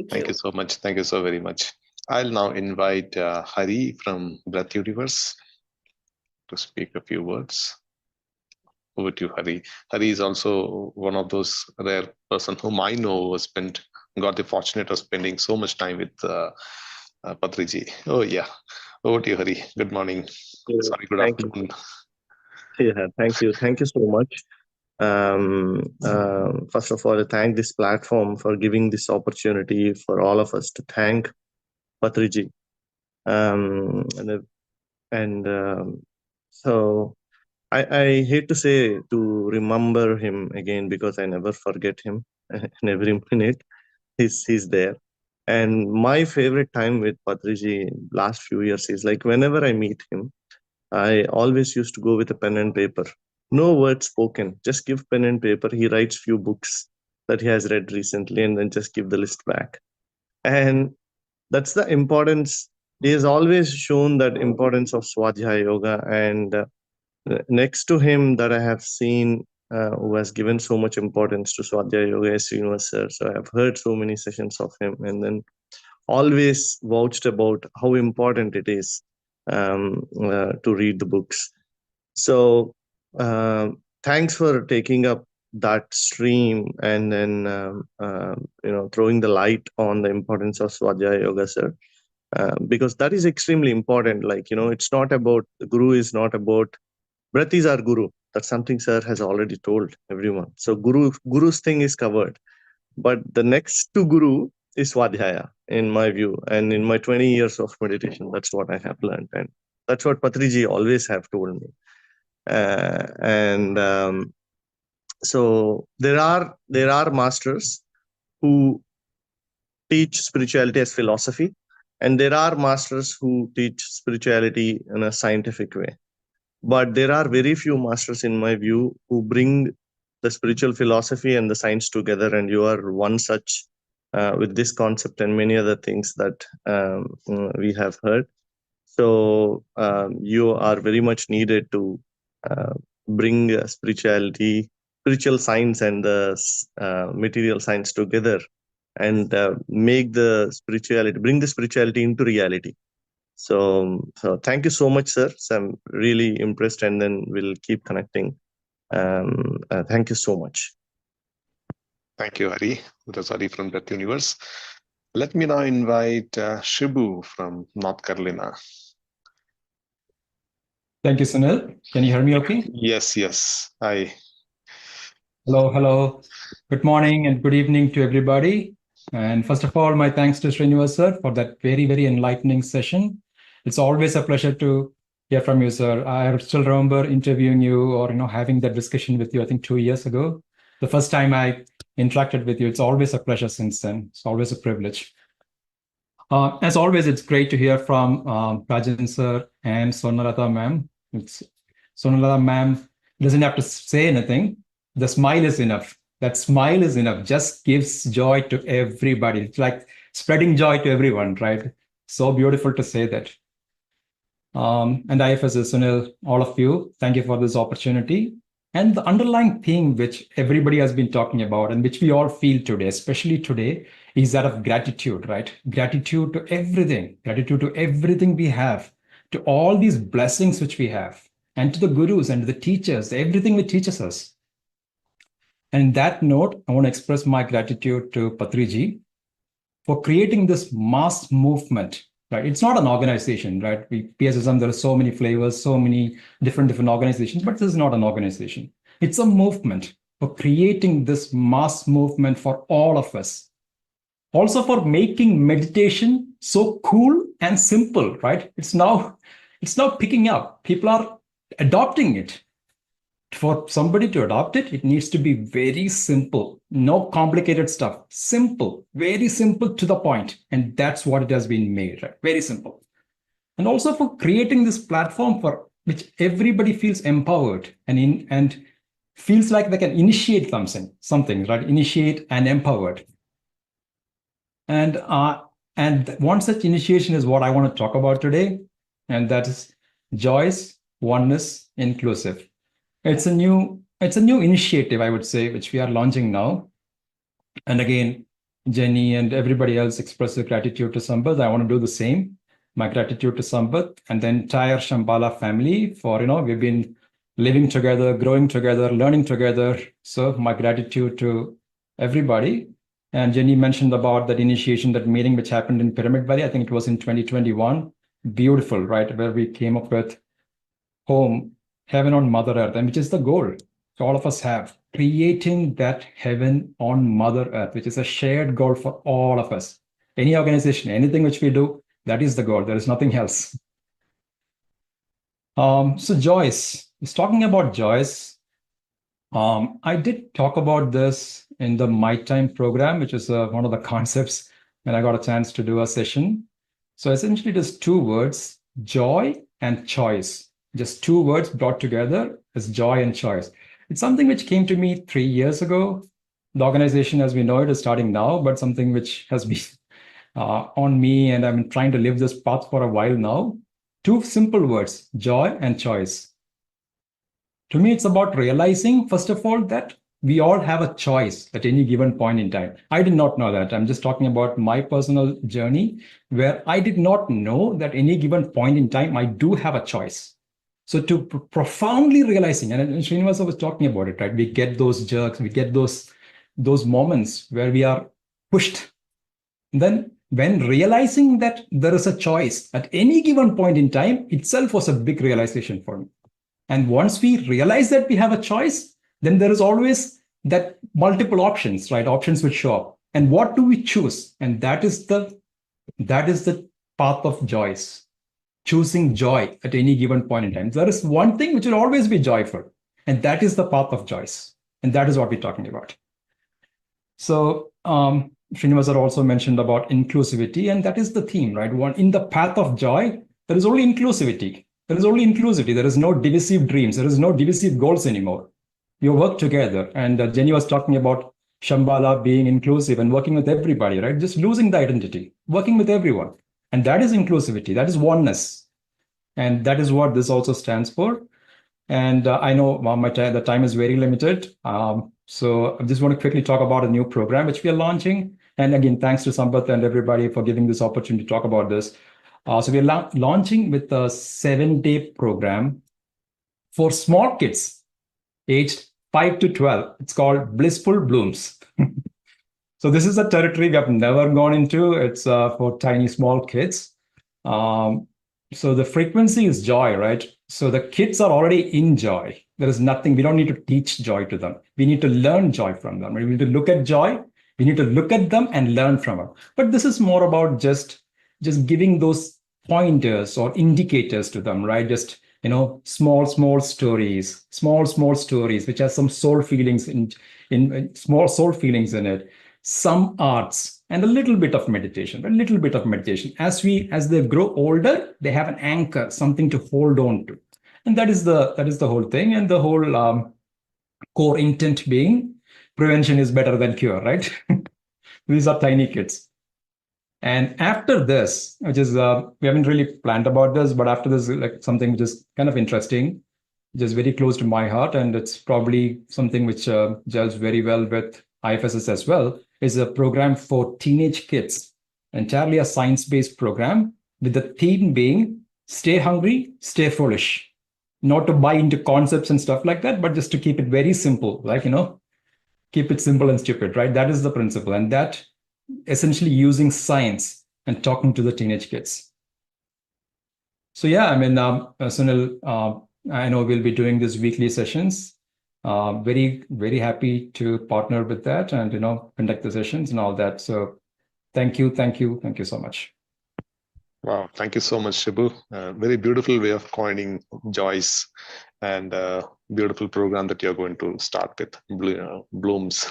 Thank you so much. Thank you so very much. I'll now invite Hari from Breath Universe to speak a few words. Over to you, Hari. Hari is also one of those rare person whom I know got the fortunate of spending so much time with Patriji. Oh yeah. Over to you, Hari. Good morning. Sorry, good afternoon. Yeah, thank you. Thank you so much. First of all, I thank this platform for giving this opportunity for all of us to thank Patriji. So I hate to say to remember him again, because I never forget him. In every minute he's there. And my favorite time with Patriji last few years is like whenever I meet him, I always used to go with a pen and paper. No words spoken, just give pen and paper. He writes few books that he has read recently and then just give the list back. And that's the importance. He has always shown that importance of Swadhyaya Yoga. And next to him that I have seen who has given so much importance to Swadhyaya Yoga is Srinivas sir. So I have heard so many sessions of him, and then always vouched about how important it is to read the books. So thanks for taking up that stream and then throwing the light on the importance of Svadhyaya Yoga, sir. Because that is extremely important. Like, it's not about, the guru is not about, breath is our guru. That's something sir has already told everyone. So guru's thing is covered. But the next to guru is Svadhyaya, in my view. And in my 20 years of meditation, that's what I have learned. And that's what Patriji always have told me. So there are masters who teach spirituality as philosophy, and there are masters who teach spirituality in a scientific way. But there are very few masters, in my view, who bring the spiritual philosophy and the science together, and you are one such with this concept and many other things that we have heard. So you are very much needed to bring spirituality, spiritual science and the material science together, and make the spirituality, bring the spirituality into reality. So thank you so much, sir. So I'm really impressed, and then we'll keep connecting. Thank you so much. Thank you, Hari. That was Hari from Death Universe. Let me now invite Shibu from North Carolina. Thank you, Sunil. Can you hear me okay? Yes. Hi. Hello. Good morning and good evening to everybody. And first of all, my thanks to Srinivas sir for that very, very enlightening session. It's always a pleasure to hear from you, sir. I still remember interviewing you or having that discussion with you, I think 2 years ago. The first time I interacted with you, it's always a pleasure since then. It's always a privilege. As always, it's great to hear from Rajan sir and Sonalata ma'am. Sonalata ma'am doesn't have to say anything. The smile is enough. That smile is enough. Just gives joy to everybody. It's like spreading joy to everyone, right? So beautiful to say that. And IFS Sunil, all of you, thank you for this opportunity. And the underlying thing which everybody has been talking about and which we all feel today, especially today, is that of gratitude, right? Gratitude to everything we have, to all these blessings which we have, and to the gurus and to the teachers, everything which teaches us. And in that note, I want to express my gratitude to Patriji for creating this mass movement, right? It's not an organization, right? PSSM, there are so many flavors, so many different organizations, but this is not an organization. It's a movement for creating this mass movement for all of us. Also for making meditation so cool and simple, right? It's now picking up. People are adopting it. For somebody to adopt it, it needs to be very simple, no complicated stuff, simple, very simple to the point. And that's what it has been made, right? Very simple. And also for creating this platform for which everybody feels empowered and feels like they can initiate something, right? Initiate and empowered. And one such initiation is what I want to talk about today. And that is Joyce, Oneness, Inclusive. It's a new initiative, I would say, which we are launching now. And again, Jenny and everybody else express their gratitude to Sambat. I want to do the same. My gratitude to Sambat and the entire Shambala family for, we've been living together, growing together, learning together. So my gratitude to everybody. And Jenny mentioned about that initiation, that meeting which happened in Pyramid Valley. I think it was in 2021. Beautiful, right? Where we came up with home, heaven on Mother Earth, and which is the goal all of us have, creating that heaven on Mother Earth, which is a shared goal for all of us. Any organization, anything which we do, that is the goal. There is nothing else. So Joyce, is talking about Joyce. I did talk about this in the My Time program, which is one of the concepts when I got a chance to do a session. So essentially it is 2 words, joy and choice. Just 2 words brought together as joy and choice. It's something which came to me 3 years ago. The organization as we know it is starting now, but something which has been on me, and I'm trying to live this path for a while now. 2 simple words, joy and choice. To me, it's about realizing, first of all, that we all have a choice at any given point in time. I did not know that. I'm just talking about my personal journey where I did not know that any given point in time, I do have a choice. So to profoundly realizing, and Srinivas was talking about it, right? We get those jerks, we get those moments where we are pushed. And then when realizing that there is a choice at any given point in time itself was a big realization for me. And once we realize that we have a choice, then there is always that multiple options, right? Options which show up. And what do we choose? And that is the path of choice. Choosing joy at any given point in time. There is one thing which will always be joyful, and that is the path of choice. And that is what we're talking about. So Srinivas also mentioned about inclusivity, and that is the theme, right? In the path of joy, there is only inclusivity. There is only inclusivity. There is no divisive dreams. There is no divisive goals anymore. You work together. And Jenny was talking about Shambala being inclusive and working with everybody, right? Just losing the identity, working with everyone. And that is inclusivity. That is oneness. And that is what this also stands for. And I know the time is very limited. So I just want to quickly talk about a new program which we are launching. And again, thanks to Sampath and everybody for giving this opportunity to talk about this. So we're launching with a 7-day program for small kids aged 5 to 12. It's called Blissful Blooms. So this is a territory we have never gone into. It's for tiny, small kids. So the frequency is joy, right? So the kids are already in joy. There is nothing, we don't need to teach joy to them. We need to learn joy from them. We need to look at joy. We need to look at them and learn from them. But this is more about just giving those pointers or indicators to them, right? Just, small stories, small stories, which has some soul feelings in small soul feelings in it. Some arts and a little bit of meditation. As they grow older, they have an anchor, something to hold on to. And that is the whole thing. And the whole core intent being prevention is better than cure, right? These are tiny kids. And after this, which is, we haven't really planned about this, but after this, like something which is kind of interesting, just very close to my heart. And it's probably something which gels very well with IFSS as well, is a program for teenage kids, entirely a science-based program with the theme being stay hungry, stay foolish. Not to buy into concepts and stuff like that, but just to keep it very simple, like, keep it simple and stupid, right? That is the principle. And that essentially using science and talking to the teenage kids. So yeah, I mean, Sunil, I know we'll be doing these weekly sessions. Very, very happy to partner with that and, conduct the sessions and all that. So thank you so much. Wow, thank you so much, Shibu. Very beautiful way of coining joys and beautiful program that you're going to start with, Blooms.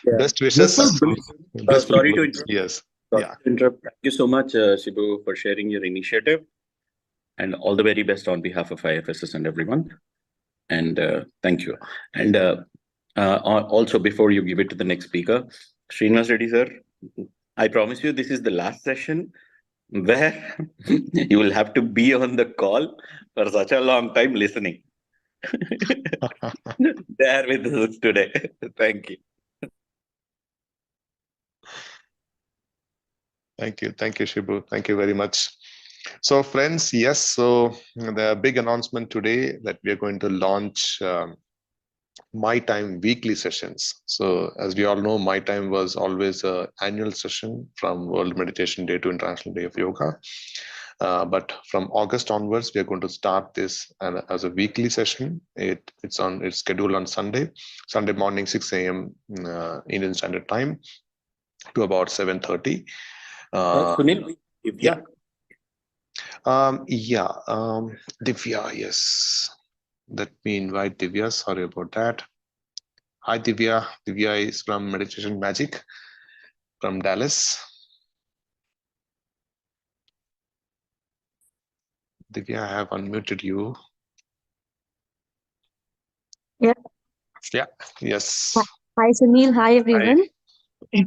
Yeah. Best wishes. Sorry to interrupt. Yes. Sorry to interrupt. Thank you so much, Shibu, for sharing your initiative. And all the very best on behalf of IFSS and everyone. And thank you. And also, before you give it to the next speaker, Srinivas Reddy sir, I promise you this is the last session where you will have to be on the call for such a long time listening. There with us today. Thank you. Thank you, Shibu. Thank you very much. So friends, yes, so the big announcement today that we are going to launch My Time weekly sessions. So as we all know, My Time was always an annual session from World Meditation Day to International Day of Yoga. But from August onwards, we are going to start this as a weekly session. It's scheduled on Sunday morning, 6 a.m. Indian Standard Time to about 7:30. Sunil, yeah. Divya, yes. Let me invite Divya. Sorry about that. Hi, Divya. Divya is from Meditation Magic from Dallas. Divya, I have unmuted you. Yeah. Yeah. Yes. Hi, Sunil. Hi, everyone. Hi.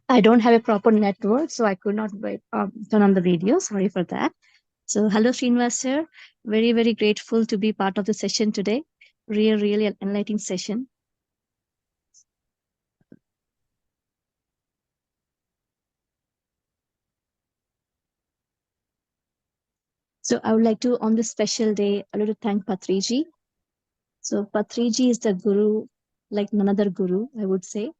I don't have a proper network, so I could not turn on the video. Sorry for that. So, hello, Srinivas sir. Very, very grateful to be part of the session today. Really an enlightening session. So I would like to, on this special day, I would like to thank Patriji. So Patriji is the guru, like none other guru, I would say.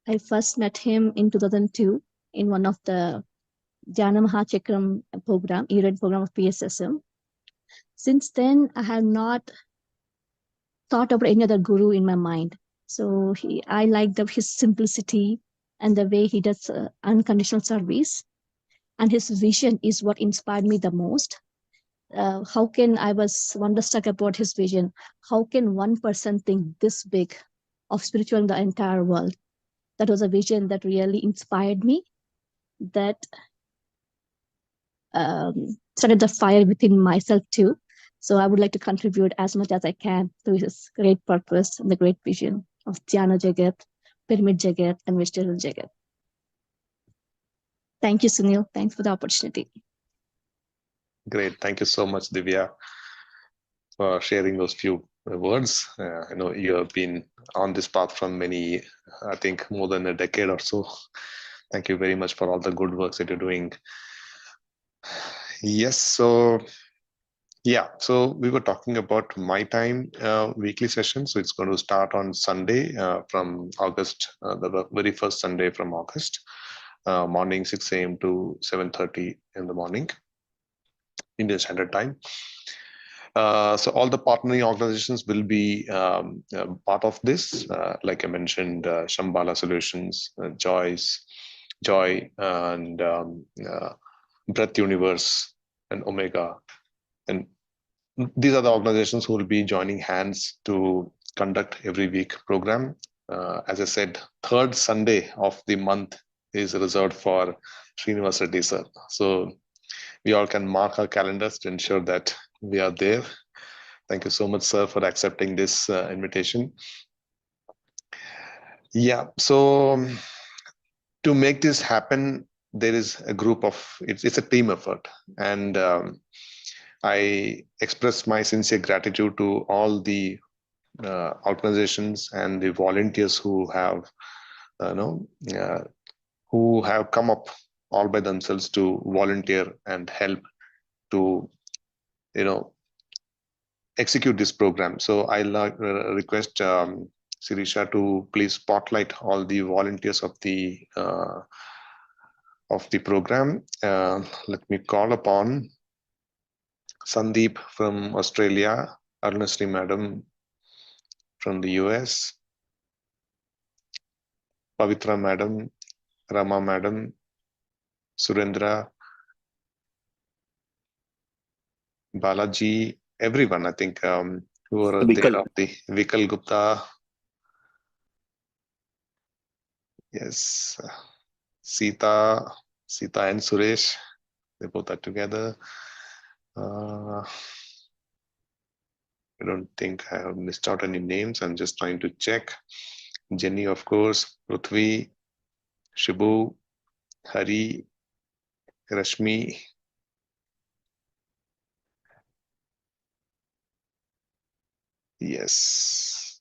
I first met him in 2002 in one of the Jnana Mahachakram program, event program of PSSM. Since then, I have not thought about any other guru in my mind. So I like his simplicity and the way he does unconditional service. And his vision is what inspired me the most. I was wonderstruck about his vision. How can one person think this big of spiritual in the entire world? That was a vision that really inspired me, that started the fire within myself too. So I would like to contribute as much as I can to his great purpose and the great vision of Dhyana Jagat, Pyramid Jagat, and Vegetable Jagat. Thank you, Sunil. Thanks for the opportunity. Great. Thank you so much, Divya, for sharing those few words. I know you have been on this path from many, I think more than a decade or so. Thank you very much for all the good works that you're doing. Yes, so yeah, so we were talking about My Time weekly session. So it's going to start on Sunday from August, the very first Sunday from August, morning 6 a.m. to 7:30 in the morning, Indian Standard Time. So all the partnering organizations will be part of this. Like I mentioned, Shambala Solutions, Joy, and Breath Universe, and Omega. And these are the organizations who will be joining hands to conduct every week program. As I said, third Sunday of the month is reserved for Srinivas Reddy sir. So we all can mark our calendars to ensure that we are there. Thank you so much, sir, for accepting this invitation. Yeah, so to make this happen, there is a group of, it's a team effort. And I express my sincere gratitude to all the organizations and the volunteers who have, who have come up all by themselves to volunteer and help to, execute this program. So I request Sirisha to please spotlight all the volunteers of the program. Let me call upon Sandeep from Australia, Arunasri Madam from the US, Pavitra Madam, Rama Madam, Surendra, Balaji, everyone, I think, who are there of the Vikal Gupta. Yes, Sita and Suresh, they both are together. I don't think I have missed out any names. I'm just trying to check. Jenny, of course, Prithvi, Shibu, Hari, Rashmi. Yes.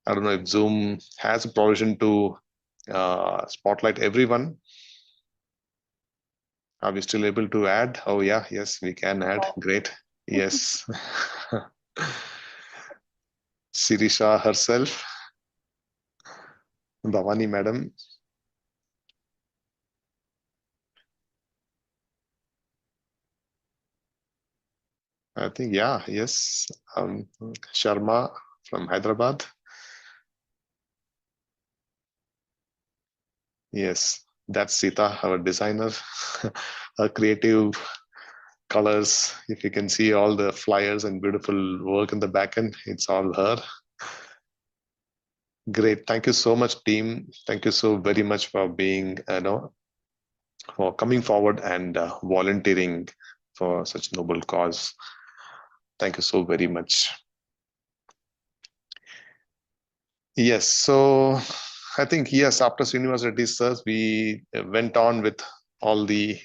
I don't know if Zoom has a provision to spotlight everyone. Are we still able to add? Oh yeah, yes, we can add. Great. Yes. Sirisha herself, Bhavani Madam. I think, yeah, yes. Sharma from Hyderabad. Yes, that's Sita, our designer. Her creative colors. If you can see all the flyers and beautiful work in the back end, it's all her. Great. Thank you so much, team. Thank you so very much for being, for coming forward and volunteering for such a noble cause. Thank you so very much. Yes, so I think, yes, after Srinivas Reddy sir, we went on with all the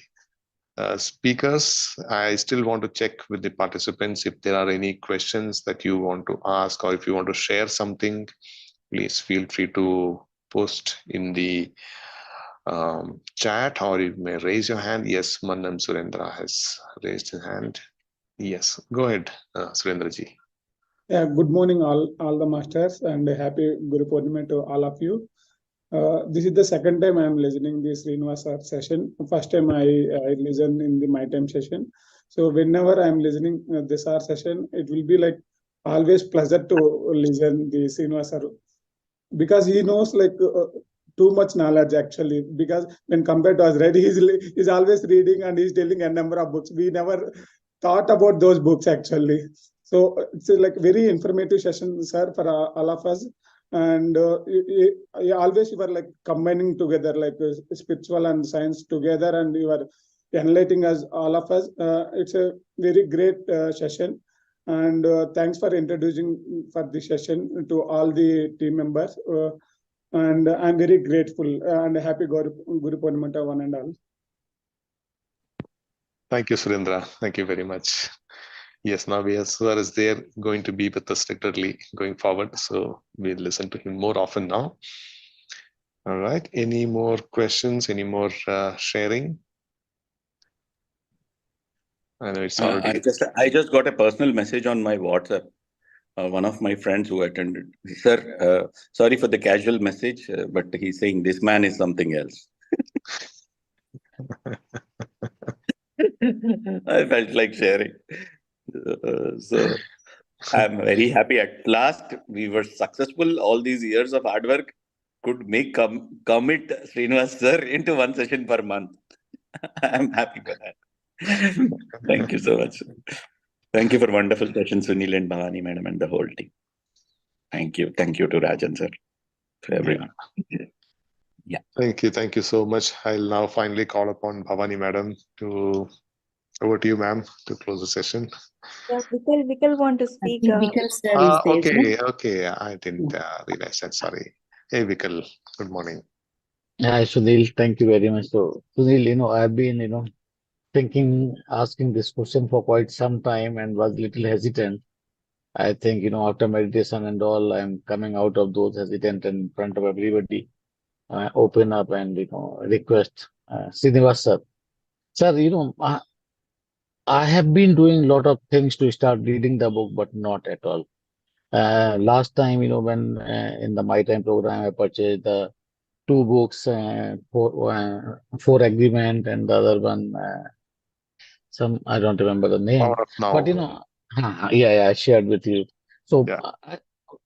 speakers. I still want to check with the participants if there are any questions that you want to ask, or if you want to share something, please feel free to post in the chat, or you may raise your hand. Yes, Mannan Surendra has raised his hand. Yes, go ahead, Surendra ji. Yeah, good morning, all the masters, and happy Guru Purnima to all of you. This is the second time I am listening this Srinivas session. First time I listen in the my time session. So whenever I am listening this hour session, it will be like always pleasure to listen the Srinivas because he knows like too much knowledge actually. Because when compared to us, right, he's always reading and he's telling a number of books. We never thought about those books actually. So it's like very informative session, sir, for all of us. And always you were like combining together like spiritual and science together, and you are enlightening us, all of us. It's a very great session, and thanks for introducing for the session to all the team members. And I'm very grateful and happy Guru Purnima to one and all. Thank you, Surendra. Thank you very much. Yes, now sir is there, going to be with us regularly going forward. So we'll listen to him more often now. All right. Any more questions? Any more sharing? I know it's already. I just got a personal message on my WhatsApp. One of my friends who attended, sir, sorry for the casual message, but he's saying this man is something else. I felt like sharing. So I'm very happy. At last, we were successful. All these years of hard work could make commit Srinivas sir into one session per month. I'm happy for that. Thank you so much. Thank you for wonderful sessions, Sunil and Bhavani madam and the whole team. Thank you. Thank you to Rajan sir, to everyone. Yeah. Thank you so much. I'll now finally call upon Bhavani madam to. Over to you, ma'am, to close the session. Yeah, Vikal want to speak. Vikal sir is there. Okay. I didn't realize that. Sorry. Hey, Vikal. Good morning. Hi, Sunil. Thank you very much. So, Sunil, I've been, asking this question for quite some time and was a little hesitant. I think, after meditation and all, I'm coming out of those hesitant and in front of everybody. Open up and, request Srinivas sir. Sir, I have been doing a lot of things to start reading the book, but not at all. Last time, when in the My Time program, I purchased the two books, for agreement, and the other one, I don't remember the name. But I shared with you. So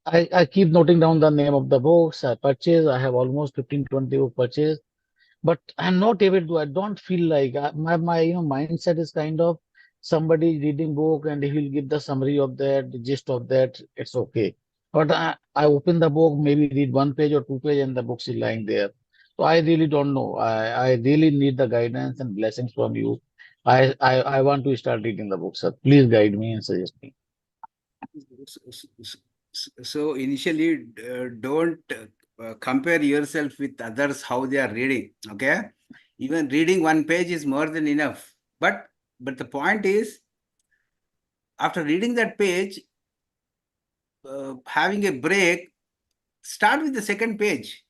I keep noting down the name of the books I purchased. I have almost 15-20 books purchased, but I'm not able to. I don't feel like my mindset is kind of somebody reading book and he will give the summary of that, the gist of that. It's okay. But I open the book, maybe read one page or two page, and the book is lying there. So I really don't know. I really need the guidance and blessings from you. I want to start reading the book, sir. Please guide me and suggest me. So initially, don't compare yourself with others, how they are reading. Okay, even reading one page is more than enough. But the point is, after reading that page, having a break, start with the second page.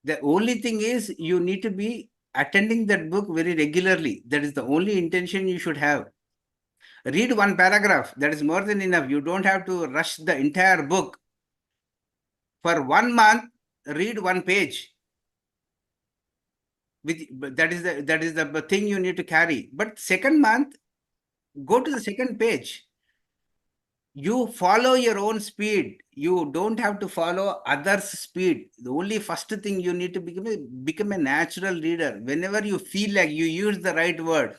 The only thing is you need to be attending that book very regularly. That is the only intention you should have. Read one paragraph. That is more than enough. You don't have to rush the entire book. For 1 month, read one page. That is the thing you need to carry. But second month, go to the second page. You follow your own speed. You don't have to follow others' speed. The only first thing you need to become a natural reader. Whenever you feel like, you use the right word.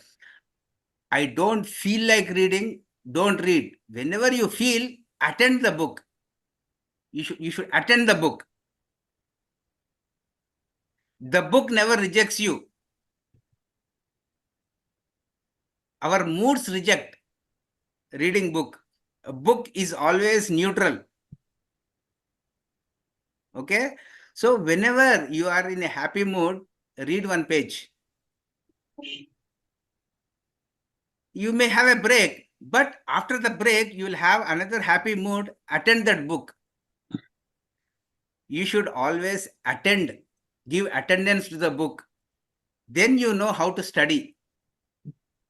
I don't feel like reading, don't read. Whenever you feel, attend the book. You should attend the book. The book never rejects you. Our moods reject reading book. A book is always neutral. Okay? So whenever you are in a happy mood, read one page. You may have a break, but after the break, you will have another happy mood. Attend that book. You should always attend give attendance to the book, then you know how to study.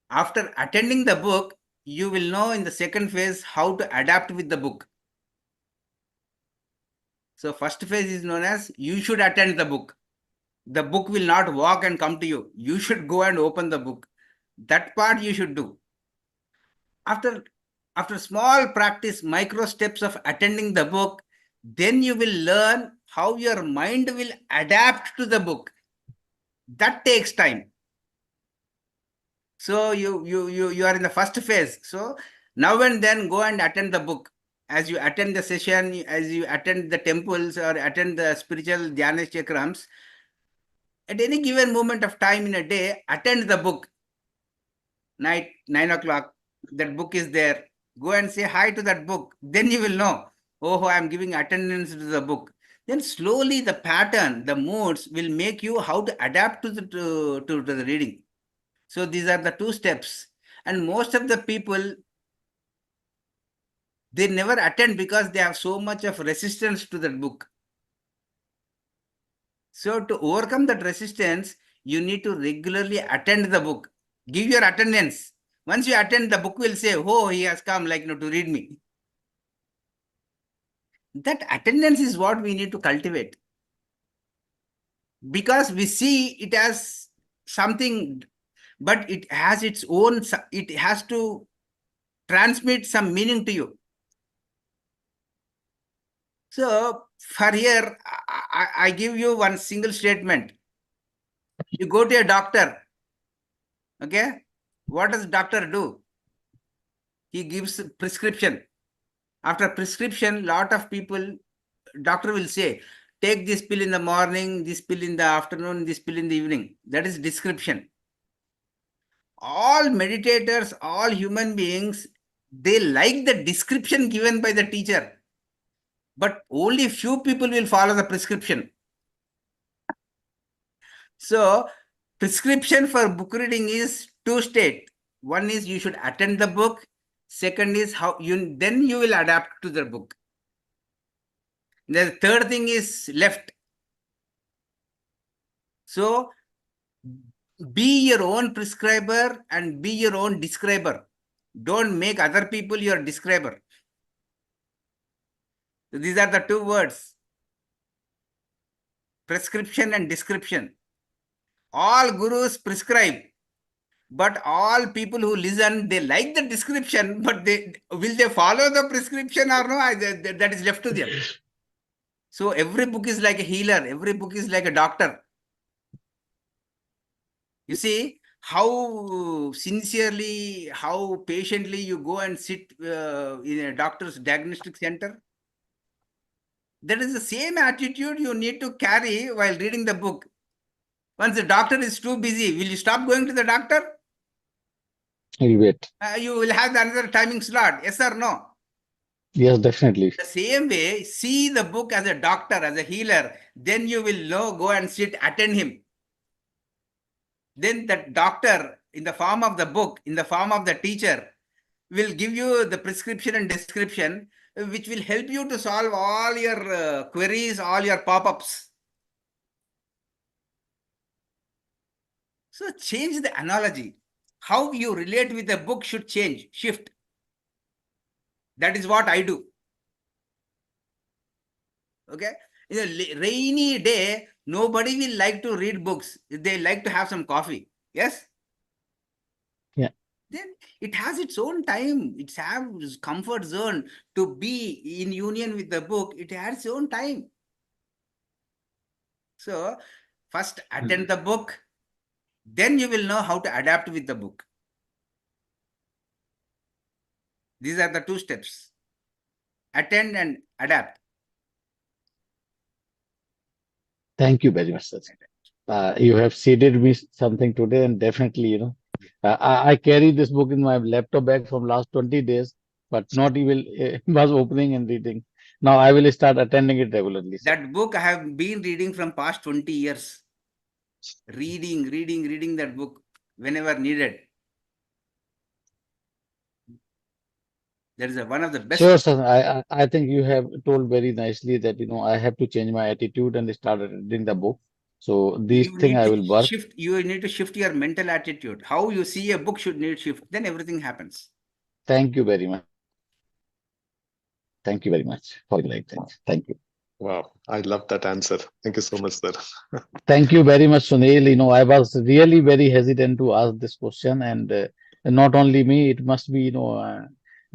After attending the book, you will know in the second phase how to adapt with the book. So first phase is known as you should attend the book. The book will not walk and come to you. You should go and open the book. That part you should do. After small practice, micro steps of attending the book, then you will learn how your mind will adapt to the book. That takes time. So you are in the first phase. So now and then go and attend the book. As you attend the session, as you attend the temples or attend the spiritual dhyana chakrams, at any given moment of time in a day, attend the book. Night, 9 o'clock, that book is there. Go and say hi to that book. Then you will know, oh, I'm giving attendance to the book. Then slowly the pattern, the modes will make you how to adapt to the reading. So these are the two steps. And most of the people, they never attend because they have so much of resistance to that book. So to overcome that resistance, you need to regularly attend the book. Give your attendance. Once you attend, the book will say, oh, he has come to read me. That attendance is what we need to cultivate. Because we see it as something, but it has its own, it has to transmit some meaning to you. So for here, I give you one single statement. You go to a doctor, okay? What does doctor do? He gives a prescription. After prescription, lot of people, doctor will say, take this pill in the morning, this pill in the afternoon, this pill in the evening. That is description. All meditators, all human beings, they like the description given by the teacher. But only few people will follow the prescription. So, prescription for book reading is two state. One is you should attend the book. Second is how then you will adapt to the book. The third thing is left. So, be your own prescriber and be your own describer. Don't make other people your describer. So these are the two words. Prescription and description. All gurus prescribe, but all people who listen, they like the description, but will they follow the prescription or no? That is left to them. So every book is like a healer. Every book is like a doctor. You see how sincerely, how patiently you go and sit in a doctor's diagnostic center. That is the same attitude you need to carry while reading the book. Once the doctor is too busy, will you stop going to the doctor? I'll wait. You will have another timing slot. Yes or no? Yes, definitely. The same way, see the book as a doctor, as a healer. Then you will know, go and sit, attend him. Then that doctor, in the form of the book, in the form of the teacher, will give you the prescription and description, which will help you to solve all your queries, all your pop-ups. So change the analogy. How you relate with the book should change, shift. That is what I do. Okay? In a rainy day, nobody will like to read books. They like to have some coffee. Yes? Yeah. Then it has its own time. It has comfort zone to be in union with the book. It has its own time. So first attend the book. Then you will know how to adapt with the book. These are the two steps. Attend and adapt. Thank you very much, sir. You have seeded me something today, and definitely, I carry this book in my laptop bag from last 20 days, but not even was opening and reading. Now I will start attending it regularly, sir. That book I have been reading from past 20 years. Reading that book whenever needed. That is one of the best. Sure, sir. I think you have told very nicely that I have to change my attitude and start reading the book. So these You things need I to will work. shift. You need to shift your mental attitude. How you see a book should need shift. Then everything happens. Thank you very much. Thank you very much for the right things. Thank you. Wow, I love that answer. Thank you so much, sir. Thank you very much, Sunil. I was really very hesitant to ask this question, and not only me, it must be,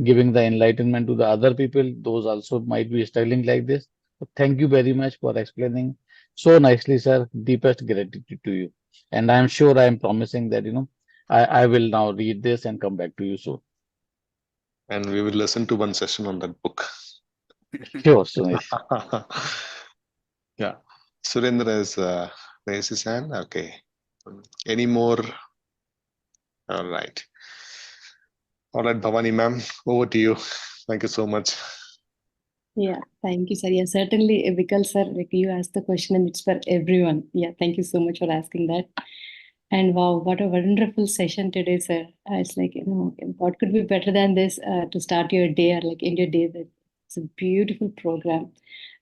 giving the enlightenment to the other people. Those also might be struggling like this. So thank you very much for explaining so nicely, sir. Deepest gratitude to you. And I'm sure I'm promising that, I will now read this and come back to you soon. And we will listen to one session on that book. Sure, Sunil. Yeah. Surendra has raised his hand. Okay. Any more? All right. All right, Bhavani ma'am, over to you. Thank you so much. Yeah, thank you, sir. Yeah, certainly, Vikal sir, like you asked the question and it's for everyone. Yeah, thank you so much for asking that. And wow, what a wonderful session today, sir. It's like, what could be better than this to start your day or like end your day with? It's a beautiful program.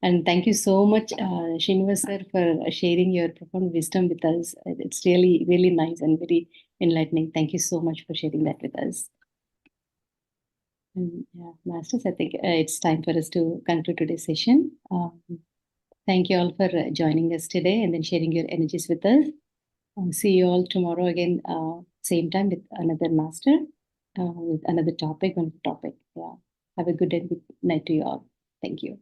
And thank you so much, Srinivas sir, for sharing your profound wisdom with us. It's really, really nice and very enlightening. Thank you so much for sharing that with us. And yeah, Masters, I think it's time for us to conclude today's session. Thank you all for joining us today and then sharing your energies with us. See you all tomorrow again, same time with another master, with another topic. Yeah. Have a good day and good night to you all. Thank you.